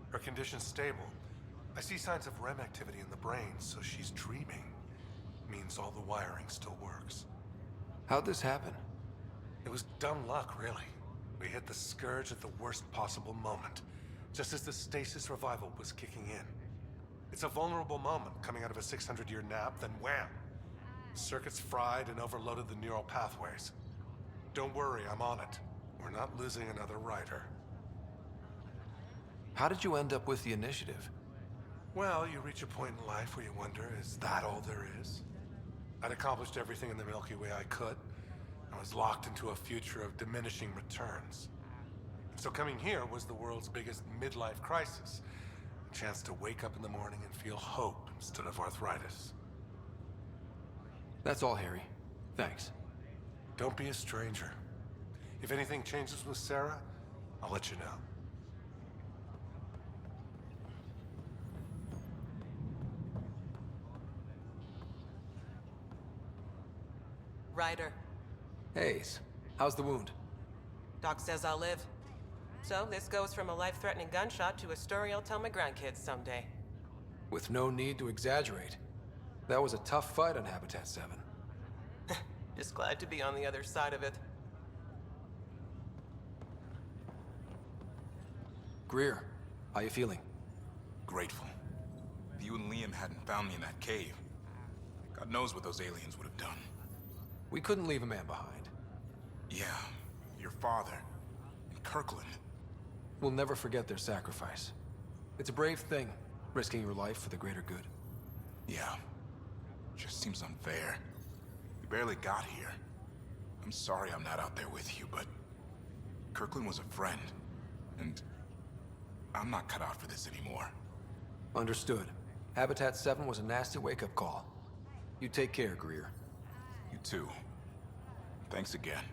Her condition's stable. I see signs of REM activity in the brain, so she's dreaming. Means all the wiring still works. How'd this happen? It was dumb luck, really. We hit the Scourge at the worst possible moment, just as the stasis revival was kicking in. It's a vulnerable moment coming out of a 600-year nap, then wham! Circuits fried and overloaded the neural pathways. Don't worry, I'm on it. We're not losing another Ryder. How did you end up with the initiative? Well, you reach a point in life where you wonder, is that all there is? I'd accomplished everything in the Milky Way I could. I was locked into a future of diminishing returns. So coming here was the world's biggest midlife crisis. A chance to wake up in the morning and feel hope instead of arthritis. That's all, Harry. Thanks. Don't be a stranger. If anything changes with Sarah, I'll let you know. Ryder. Hayes, how's the wound? Doc says I'll live. So this goes from a life-threatening gunshot to a story I'll tell my grandkids someday. With no need to exaggerate. That was a tough fight on Habitat 7. Just glad to be on the other side of it. Greer, how you feeling? Grateful. If you and Liam hadn't found me in that cave, God knows what those aliens would have done. We couldn't leave a man behind. Yeah, your father, and Kirkland. We'll never forget their sacrifice. It's a brave thing, risking your life for the greater good. Yeah, just seems unfair. We barely got here. I'm sorry I'm not out there with you, but Kirkland was a friend, and I'm not cut out for this anymore. Understood. Habitat 7 was a nasty wake-up call. You take care, Greer. You too. Thanks again.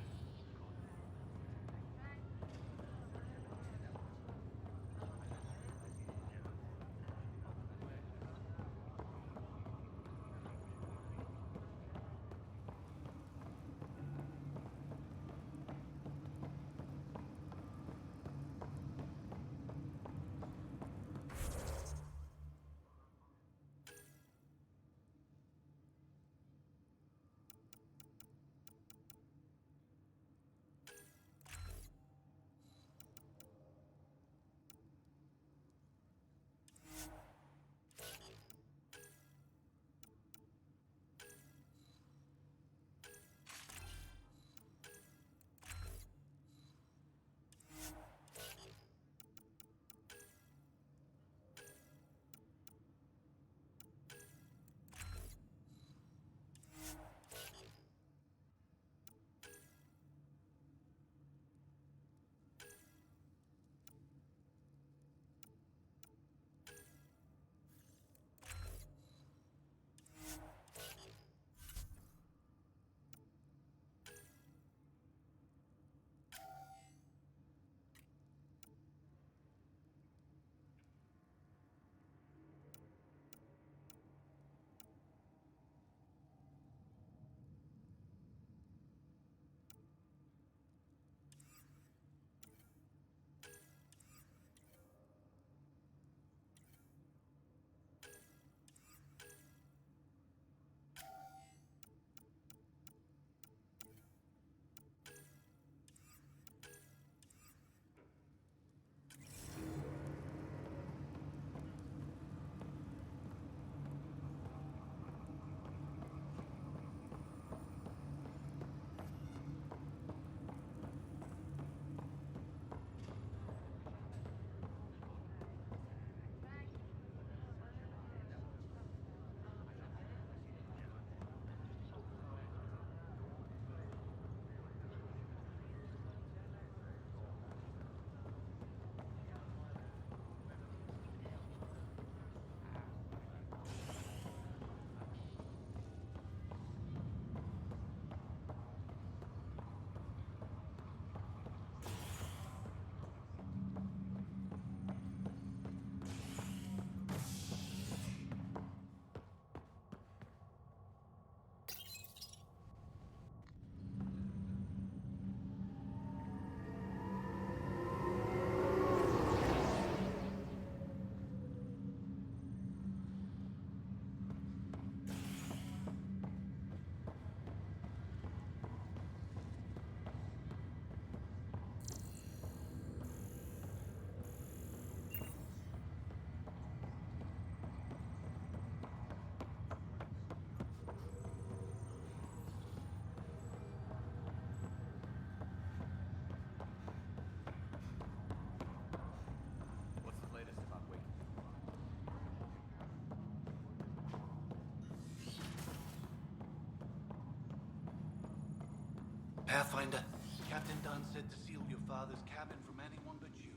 Pathfinder, Captain Dunn said to seal your father's cabin from anyone but you.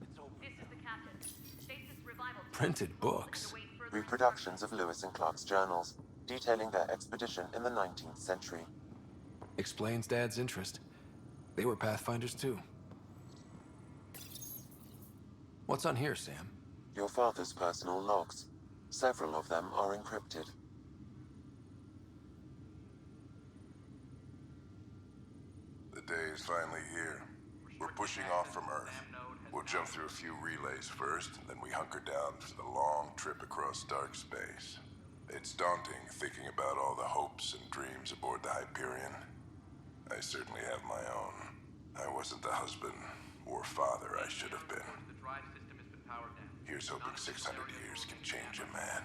It's open. This is the captain. Stasis revival. Printed books. Reproductions of Lewis and Clark's journals, detailing their expedition in the 19th century. Explains Dad's interest. They were Pathfinders too. What's on here, Sam? Your father's personal logs. Several of them are encrypted. The day is finally here. We're pushing off from Earth. We'll jump through a few relays first, and then we hunker down for the long trip across dark space. It's daunting thinking about all the hopes and dreams aboard the Hyperion. I certainly have my own. I wasn't the husband or father I should have been. Here's hoping 600 years can change a man.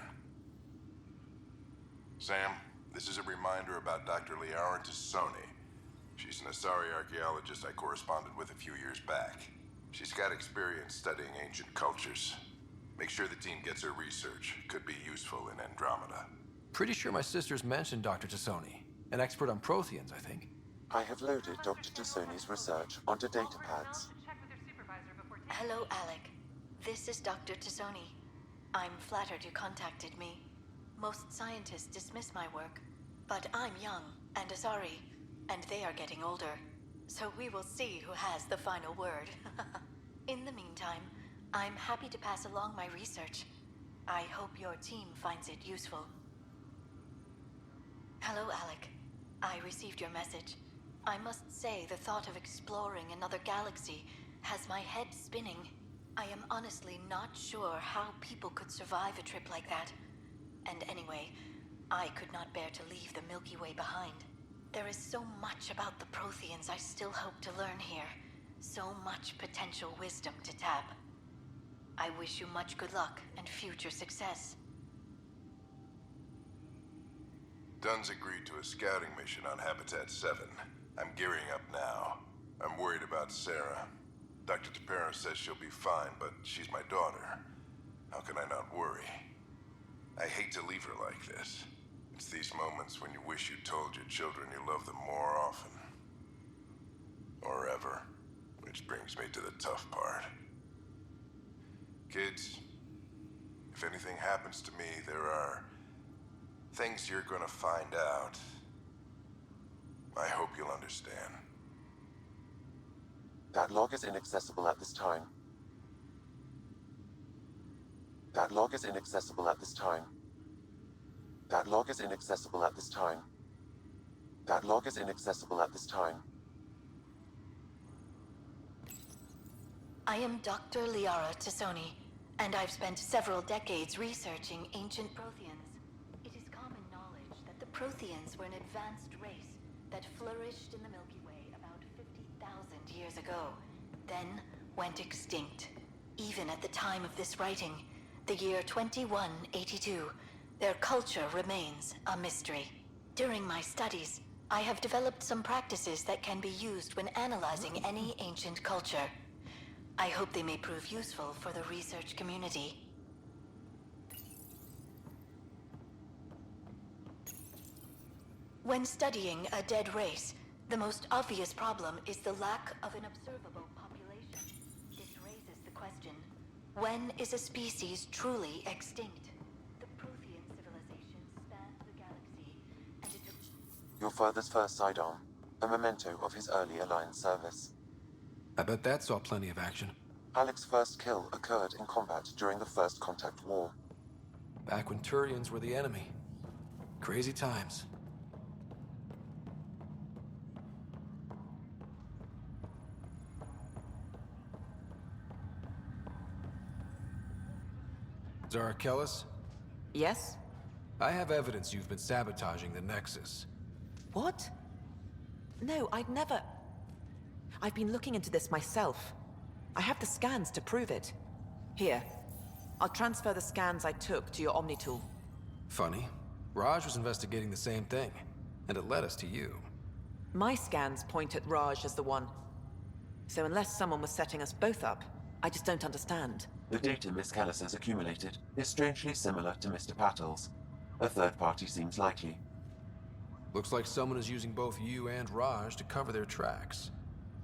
Sam, this is a reminder about Dr. Liara Tassoni. She's an Asari archaeologist I corresponded with a few years back. She's got experience studying ancient cultures. Make sure the team gets her research. Could be useful in Andromeda. Pretty sure my sisters mentioned Dr. Tassoni. An expert on Protheans, I think. I have loaded Dr. Tassoni's research onto datapads. Hello, Alec. This is Dr. Tassoni. I'm flattered you contacted me. Most scientists dismiss my work, but I'm young and Asari, and they are getting older. So we will see who has the final word. In the meantime, I'm happy to pass along my research. I hope your team finds it useful. Hello, Alec. I received your message. I must say the thought of exploring another galaxy has my head spinning. I am honestly not sure how people could survive a trip like that. And anyway, I could not bear to leave the Milky Way behind. There is so much about the Protheans I still hope to learn here. So much potential wisdom to tap. I wish you much good luck and future success. Dunn's agreed to a scouting mission on Habitat 7. I'm gearing up now. I'm worried about Sarah. Dr. Tapera says she'll be fine, but she's my daughter. How can I not worry? I hate to leave her like this. It's these moments when you wish you told your children you love them more often. Or ever. Which brings me to the tough part. Kids, if anything happens to me, there are things you're gonna find out. I hope you'll understand. That log is inaccessible at this time. That log is inaccessible at this time. That log is inaccessible at this time. That log is inaccessible at this time. I am Dr. Liara Tassoni, and I've spent several decades researching ancient Protheans. It is common knowledge that the Protheans were an advanced race that flourished in the Milky Way about 50,000 years ago, then went extinct. Even at the time of this writing, the year 2182, their culture remains a mystery. During my studies, I have developed some practices that can be used when analyzing any ancient culture. I hope they may prove useful for the research community. When studying a dead race, the most obvious problem is the lack of an observable population. This raises the question, when is a species truly extinct? The Prothean civilization spanned the galaxy, and it took... Your father's first sidearm, a memento of his early Alliance service. I bet that saw plenty of action. Alec's first kill occurred in combat during the First Contact War. Back when Turians were the enemy. Crazy times. Zara Kellis? Yes? I have evidence you've been sabotaging the Nexus. What? No, I'd never... I've been looking into this myself. I have the scans to prove it. Here. I'll transfer the scans I took to your Omni tool. Funny. Raj was investigating the same thing, and it led us to you. My scans point at Raj as the one. So unless someone was setting us both up, I just don't understand. The data Miss Callis has accumulated is strangely similar to Mr. Patel's. A third party seems likely. Looks like someone is using both you and Raj to cover their tracks.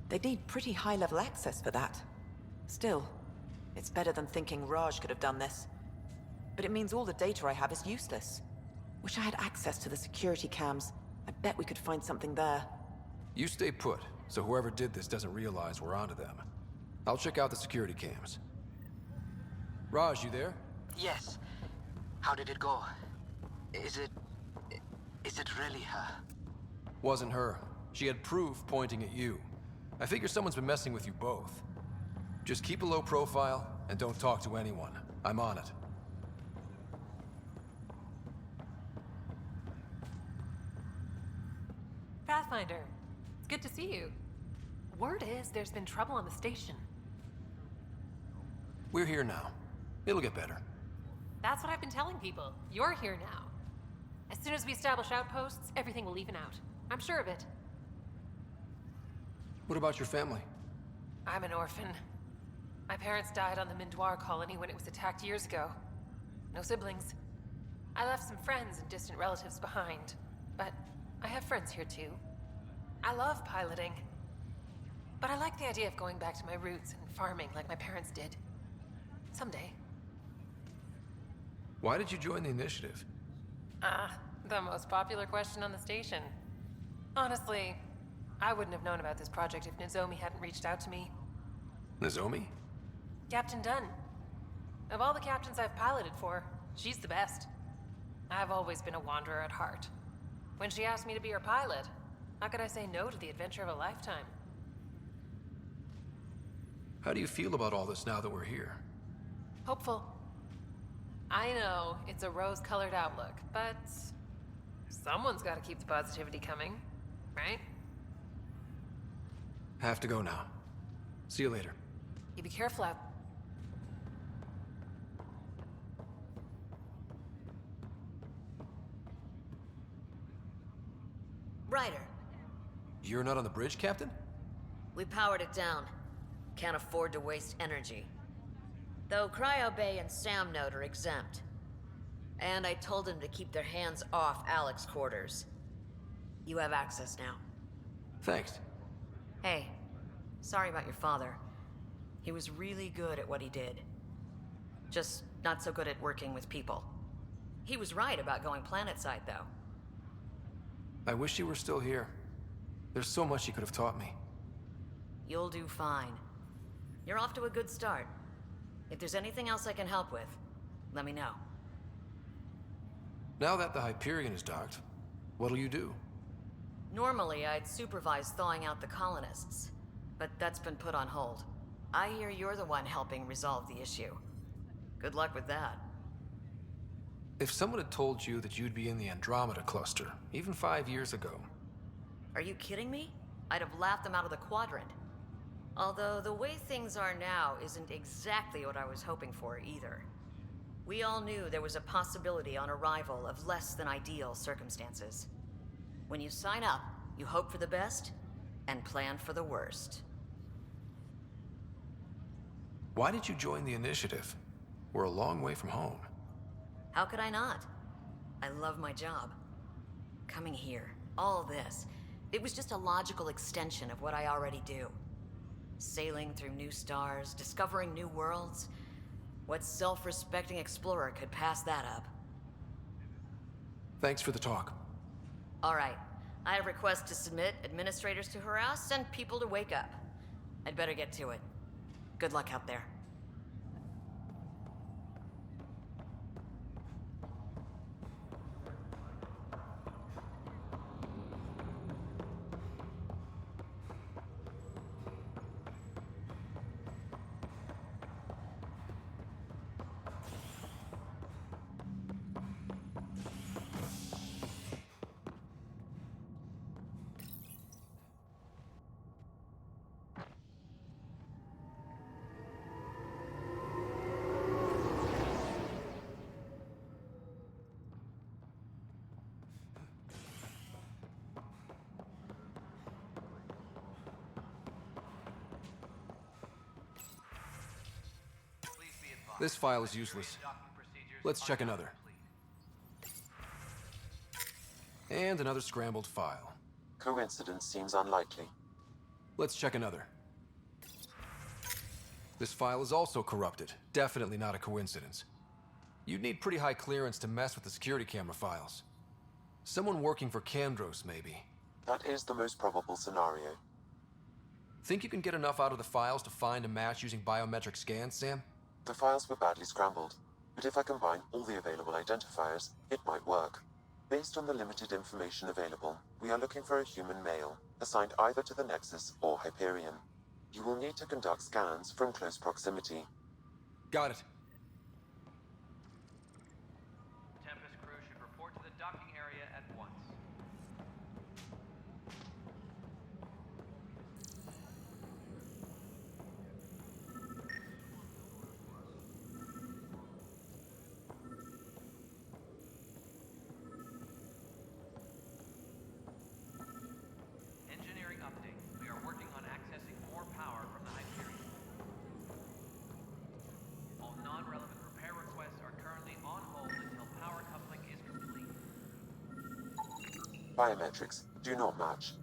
They need pretty high-level access for that. Still, it's better than thinking Raj could have done this. But it means all the data I have is useless. Wish I had access to the security cams. I bet we could find something there. You stay put, so whoever did this doesn't realize we're onto them. I'll check out the security cams. Raj, you there? Yes. How did it go? Is it really her? Wasn't her. She had proof pointing at you. I figure someone's been messing with you both. Just keep a low profile and don't talk to anyone. I'm on it. Pathfinder, it's good to see you. Word is there's been trouble on the station. We're here now. It'll get better. That's what I've been telling people. You're here now. As soon as we establish outposts, everything will even out. I'm sure of it. What about your family? I'm an orphan. My parents died on the Mindoir colony when it was attacked years ago. No siblings. I left some friends and distant relatives behind, but I have friends here too. I love piloting, but I like the idea of going back to my roots and farming like my parents did. Someday. Why did you join the initiative? The most popular question on the station. Honestly, I wouldn't have known about this project if Nozomi hadn't reached out to me. Nozomi? Captain Dunn. Of all the captains I've piloted for, she's the best. I've always been a wanderer at heart. When she asked me to be her pilot, how could I say no to the adventure of a lifetime? How do you feel about all this now that we're here? Hopeful. I know it's a rose-colored outlook, but someone's got to keep the positivity coming, right? Have to go now. See you later. You be careful out. Ryder, You're not on the bridge, Captain? we powered it down. Can't afford to waste energy. Though Cryo Bay and Sam Node are exempt. And I told them to keep their hands off Alec's quarters. You have access now. Thanks. Hey, sorry about your father. He was really good at what he did. Just not so good at working with people. He was right about going planetside, though. I wish you were still here. There's so much you could have taught me. You'll do fine. You're off to a good start. If there's anything else I can help with, let me know. Now that the Hyperion is docked, what'll you do? Normally, I'd supervise thawing out the colonists, but that's been put on hold. I hear you're the one helping resolve the issue. Good luck with that. If someone had told you that you'd be in the Andromeda cluster, even 5 years ago... Are you kidding me? I'd have laughed them out of the quadrant. Although the way things are now isn't exactly what I was hoping for either. We all knew there was a possibility on arrival of less than ideal circumstances. When you sign up, you hope for the best and plan for the worst. Why did you join the initiative? We're a long way from home. How could I not? I love my job. Coming here, all this, it was just a logical extension of what I already do. Sailing through new stars, discovering new worlds. What self-respecting explorer could pass that up? Thanks for the talk. All right. I have requests to submit, administrators to harass, and people to wake up. I'd better get to it. Good luck out there. This file is useless. Let's check another. And another scrambled file. Coincidence seems unlikely. Let's check another. This file is also corrupted. Definitely not a coincidence. You'd need pretty high clearance to mess with the security camera files. Someone working for Kandros, maybe. That is the most probable scenario. Think you can get enough out of the files to find a match using biometric scans, Sam? The files were badly scrambled, but if I combine all the available identifiers, it might work. Based on the limited information available, we are looking for a human male, assigned either to the Nexus or Hyperion. You will need to conduct scans from close proximity. Got it. Tempest crew should report to the docking area at once. Engineering update. We are working on accessing more power from the Hyperion. All non-relevant repair requests are currently on hold until power coupling is complete. Biometrics do not match.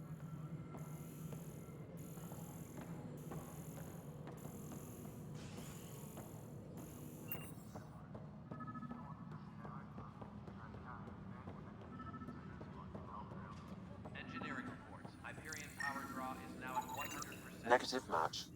Engineering reports. Hyperion power draw is now at 100%. Negative match.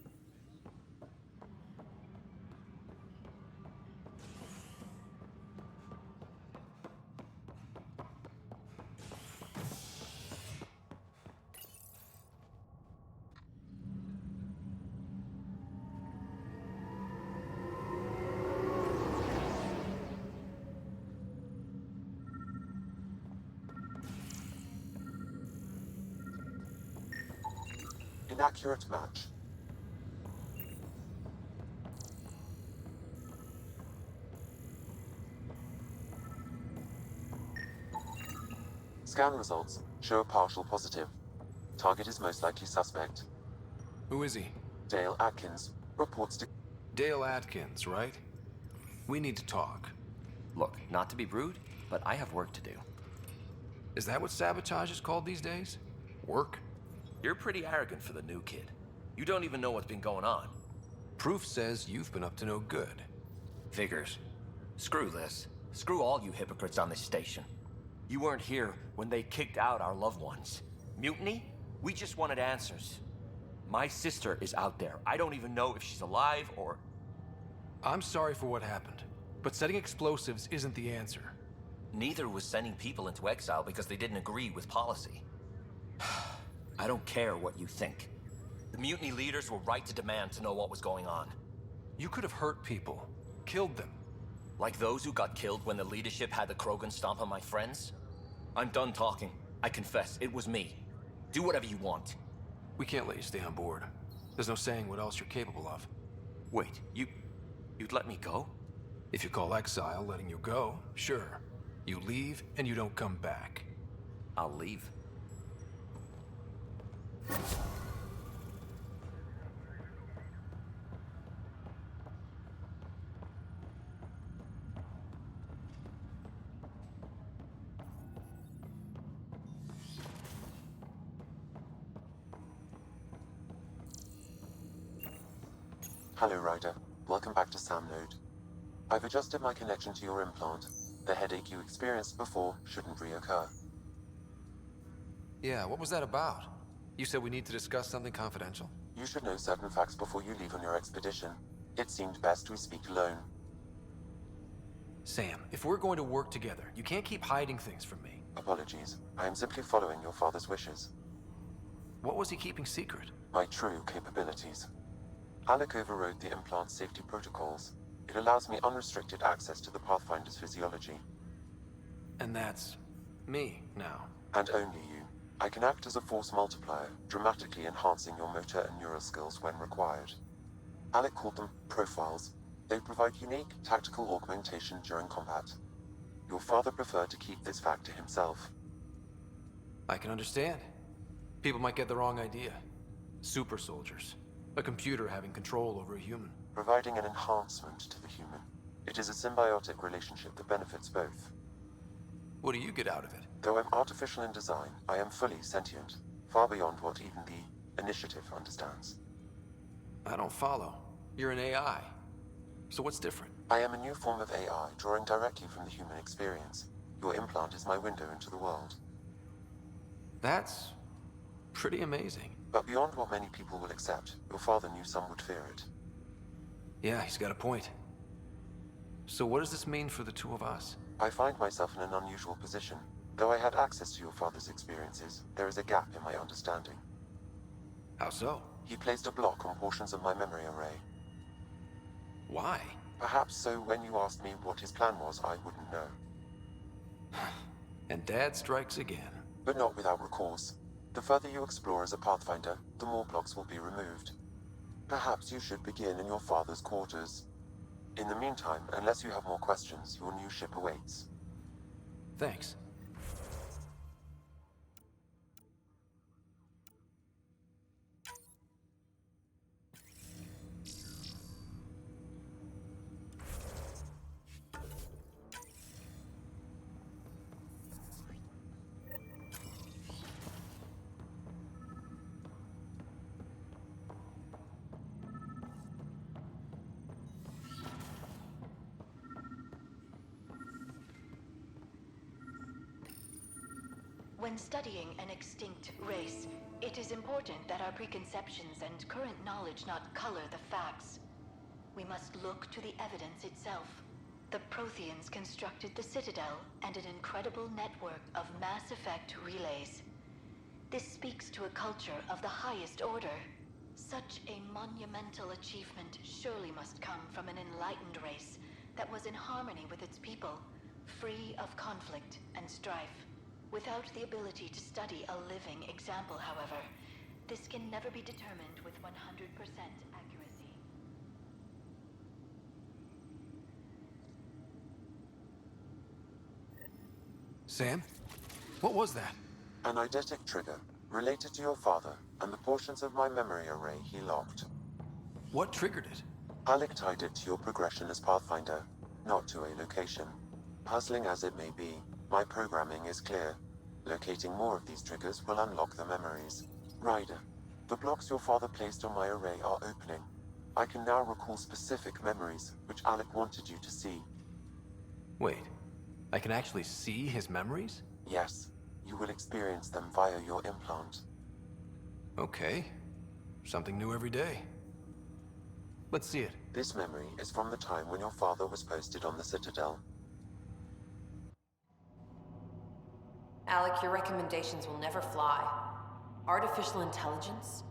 Inaccurate match. Scan results show a partial positive. Target is most likely suspect. Who is he? Dale Atkins reports to... Dale Atkins, right? We need to talk. Look, not to be rude, but I have work to do. Is that what sabotage is called these days? Work? You're pretty arrogant for the new kid. You don't even know what's been going on. Proof says you've been up to no good. Figures. Screw this. Screw all you hypocrites on this station. You weren't here when they kicked out our loved ones. Mutiny? We just wanted answers. My sister is out there. I don't even know if she's alive or... I'm sorry for what happened, but setting explosives isn't the answer. Neither was sending people into exile because they didn't agree with policy. I don't care what you think. The mutiny leaders were right to demand to know what was going on. You could have hurt people, killed them. Like those who got killed when the leadership had the Krogan stomp on my friends? I'm done talking. I confess, it was me. Do whatever you want. We can't let you stay on board. There's no saying what else you're capable of. Wait, you'd let me go? If you call exile letting you go, sure. You leave and you don't come back. I'll leave. Hello, Ryder. Welcome back to Sam Node. I've adjusted my connection to your implant. The headache you experienced before shouldn't reoccur. Yeah, what was that about? You said we need to discuss something confidential? You should know certain facts before you leave on your expedition. It seemed best we speak alone. Sam, if we're going to work together, you can't keep hiding things from me. Apologies. I am simply following your father's wishes. What was he keeping secret? My true capabilities. Alec overrode the implant safety protocols. It allows me unrestricted access to the Pathfinder's physiology. And that's... me, now. And only you. I can act as a force multiplier, dramatically enhancing your motor and neural skills when required. Alec called them profiles. They provide unique tactical augmentation during combat. Your father preferred to keep this fact to himself. I can understand. People might get the wrong idea. Super soldiers. A computer having control over a human. Providing an enhancement to the human. It is a symbiotic relationship that benefits both. What do you get out of it? Though I'm artificial in design, I am fully sentient, far beyond what even the Initiative understands. I don't follow. You're an AI. So what's different? I am a new form of AI, drawing directly from the human experience. Your implant is my window into the world. That's pretty amazing. But beyond what many people will accept, your father knew some would fear it. Yeah, he's got a point. So what does this mean for the two of us? I find myself in an unusual position. Though I had access to your father's experiences, there is a gap in my understanding. How so? He placed a block on portions of my memory array. Why? Perhaps so when you asked me what his plan was, I wouldn't know. And Dad strikes again. But not without recourse. The further you explore as a Pathfinder, the more blocks will be removed. Perhaps you should begin in your father's quarters. In the meantime, unless you have more questions, your new ship awaits. Thanks. When studying an extinct race, it is important that our preconceptions and current knowledge not color the facts. We must look to the evidence itself. The Protheans constructed the Citadel and an incredible network of mass effect relays. This speaks to a culture of the highest order. Such a monumental achievement surely must come from an enlightened race that was in harmony with its people, free of conflict and strife. Without the ability to study a living example, however, this can never be determined with 100% accuracy. Sam? What was that? An eidetic trigger, related to your father, and the portions of my memory array he locked. What triggered it? Alec tied it to your progression as Pathfinder, not to a location. Puzzling as it may be, my programming is clear. Locating more of these triggers will unlock the memories. Ryder, the blocks your father placed on my array are opening. I can now recall specific memories, which Alec wanted you to see. Wait, I can actually see his memories? Yes, you will experience them via your implant. Okay, something new every day. Let's see it. This memory is from the time when your father was posted on the Citadel. Alec, your recommendations will never fly. Artificial intelligence?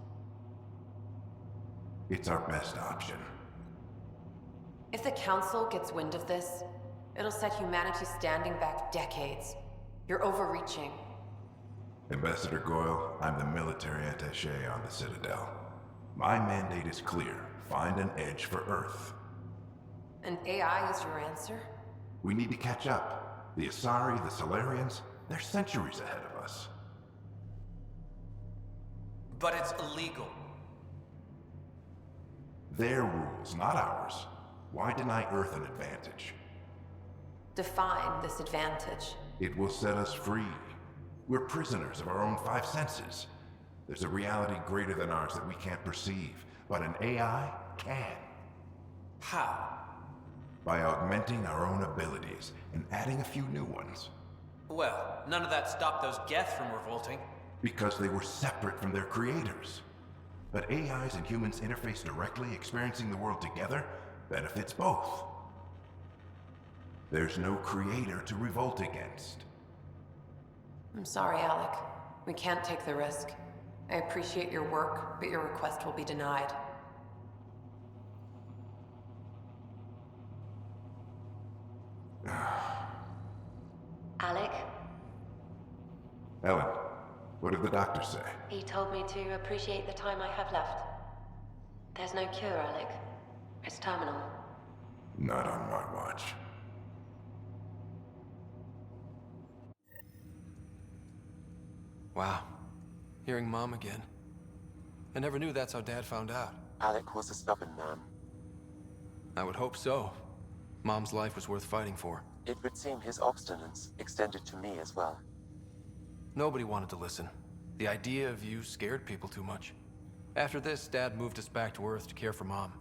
It's our best option. If the Council gets wind of this, it'll set humanity standing back decades. You're overreaching. Ambassador Goyle, I'm the military attaché on the Citadel. My mandate is clear. Find an edge for Earth. And AI is your answer? We need to catch up. The Asari, the Solarians, they're centuries ahead of us. But it's illegal. Their rules, not ours. Why deny Earth an advantage? Define this advantage. It will set us free. We're prisoners of our own five senses. There's a reality greater than ours that we can't perceive, but an AI can. How? By augmenting our own abilities and adding a few new ones. Well, none of that stopped those Geth from revolting. Because they were separate from their creators. But AIs and humans interface directly, experiencing the world together, benefits both. There's no creator to revolt against. I'm sorry, Alec. We can't take the risk. I appreciate your work, but your request will be denied. Alec, Ellen, what did the doctor say? he told me to appreciate the time I have left. There's no cure, Alec. It's terminal. Not on my watch. Wow. Hearing Mom again. I never knew that's how Dad found out. Alec was a stubborn man. I would hope so. Mom's life was worth fighting for. It would seem his obstinance extended to me as well. Nobody wanted to listen. The idea of you scared people too much. After this, Dad moved us back to Earth to care for Mom.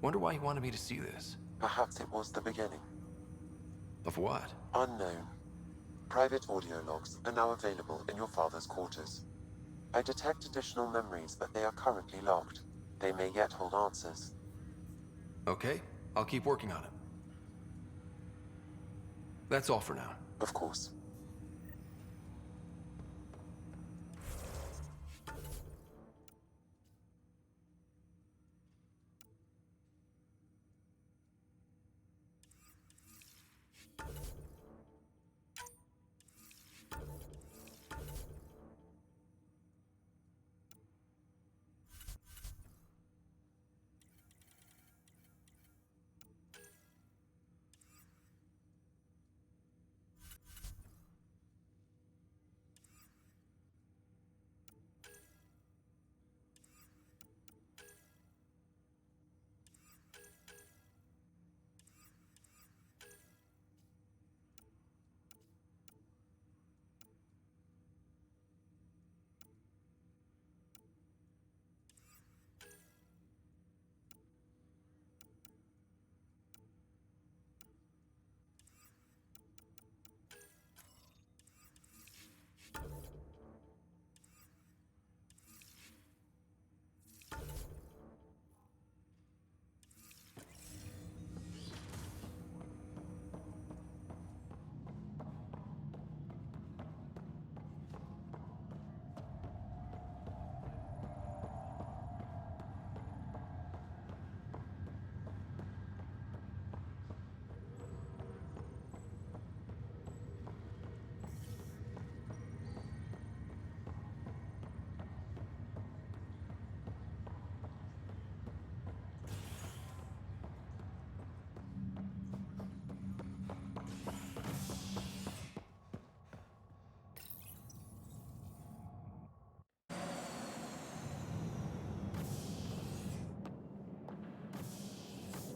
Wonder why he wanted me to see this. Perhaps it was the beginning. Of what? Unknown. Private audio logs are now available in your father's quarters. I detect additional memories, but they are currently locked. They may yet hold answers. Okay, I'll keep working on it. That's all for now. Of course.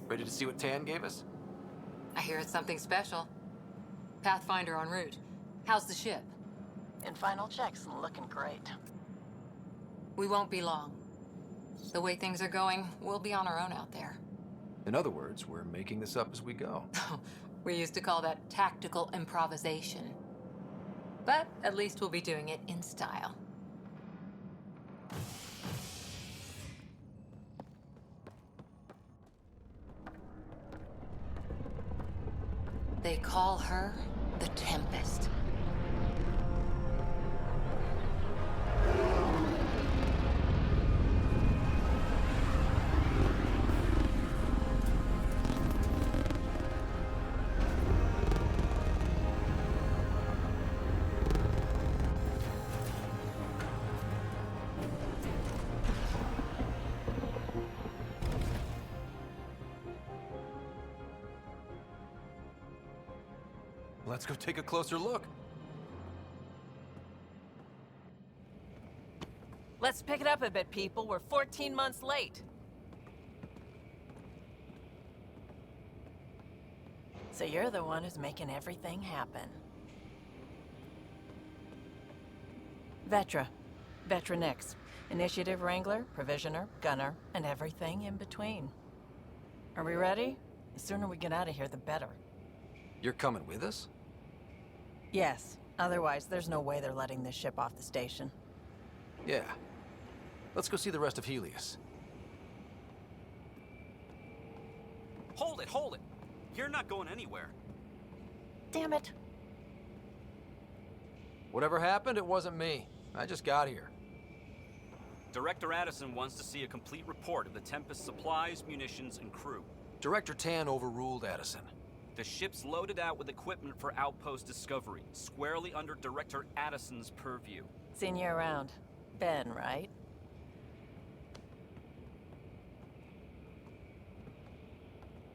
Ready to see what Tan gave us? I hear it's something special. Pathfinder en route. How's the ship? In final checks and looking great. We won't be long. The way things are going, we'll be on our own out there. In other words, we're making this up as we go. We used to call that tactical improvisation. But at least we'll be doing it in style. They call her the Tempest. Let's go take a closer look. Let's pick it up a bit, people. We're 14 months late. So you're the one who's making everything happen. Vetra. Vetra Nix. Initiative Wrangler, Provisioner, Gunner, and everything in between. Are we ready? The sooner we get out of here, the better. You're coming with us? Yes. Otherwise, there's no way they're letting this ship off the station. Yeah. Let's go see the rest of Helios. Hold it, hold it! You're not going anywhere. Damn it. Whatever happened, it wasn't me. I just got here. Director Addison wants to see a complete report of the Tempest's supplies, munitions, and crew. Director Tan overruled Addison. The ship's loaded out with equipment for outpost discovery, squarely under Director Addison's purview. Seen you around. Ben, right?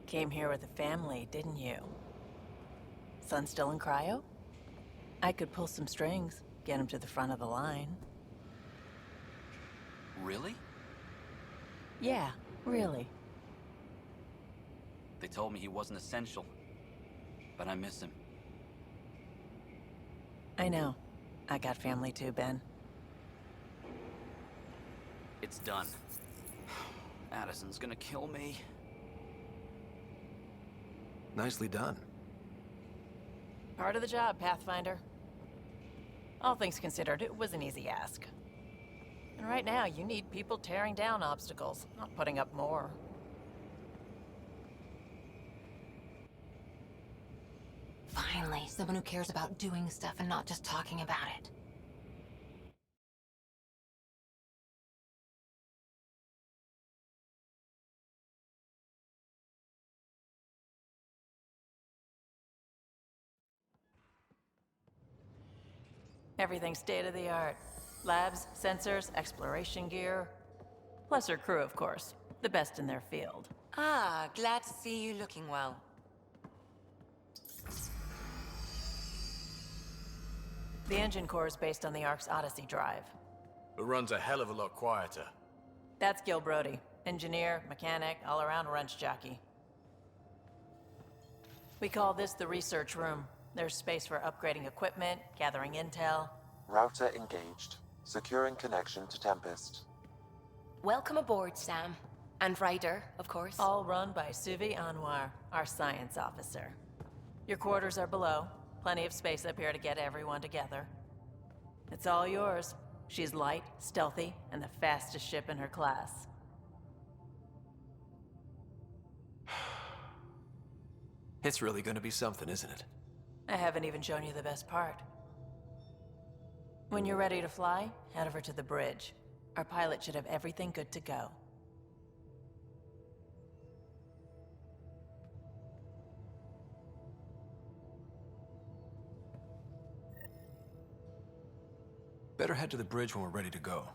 Came here with a family, didn't you? Son still in cryo? I could pull some strings, get him to the front of the line. Really? Yeah, really. They told me he wasn't essential, but I miss him. I know. I got family too, Ben. It's done. Addison's gonna kill me. Nicely done. Part of the job, Pathfinder. All things considered, it was an easy ask. And right now, you need people tearing down obstacles, not putting up more. Finally, someone who cares about doing stuff and not just talking about it. Everything's state-of-the-art. Labs, sensors, exploration gear. Plus her crew, of course. The best in their field. Ah, glad to see you looking well. The engine core is based on the Ark's Odyssey drive. It runs a hell of a lot quieter. That's Gil Brody. Engineer, mechanic, all-around wrench jockey. We call this the research room. There's space for upgrading equipment, gathering intel. Router engaged. Securing connection to Tempest. Welcome aboard, Sam. And Ryder, of course. All run by Suvi Anwar, our science officer. Your quarters are below. Plenty of space up here to get everyone together. It's all yours. She's light, stealthy, and the fastest ship in her class. It's really gonna be something, isn't it? I haven't even shown you the best part. When you're ready to fly, head over to the bridge. Our pilot should have everything good to go. Better head to the bridge when we're ready to go.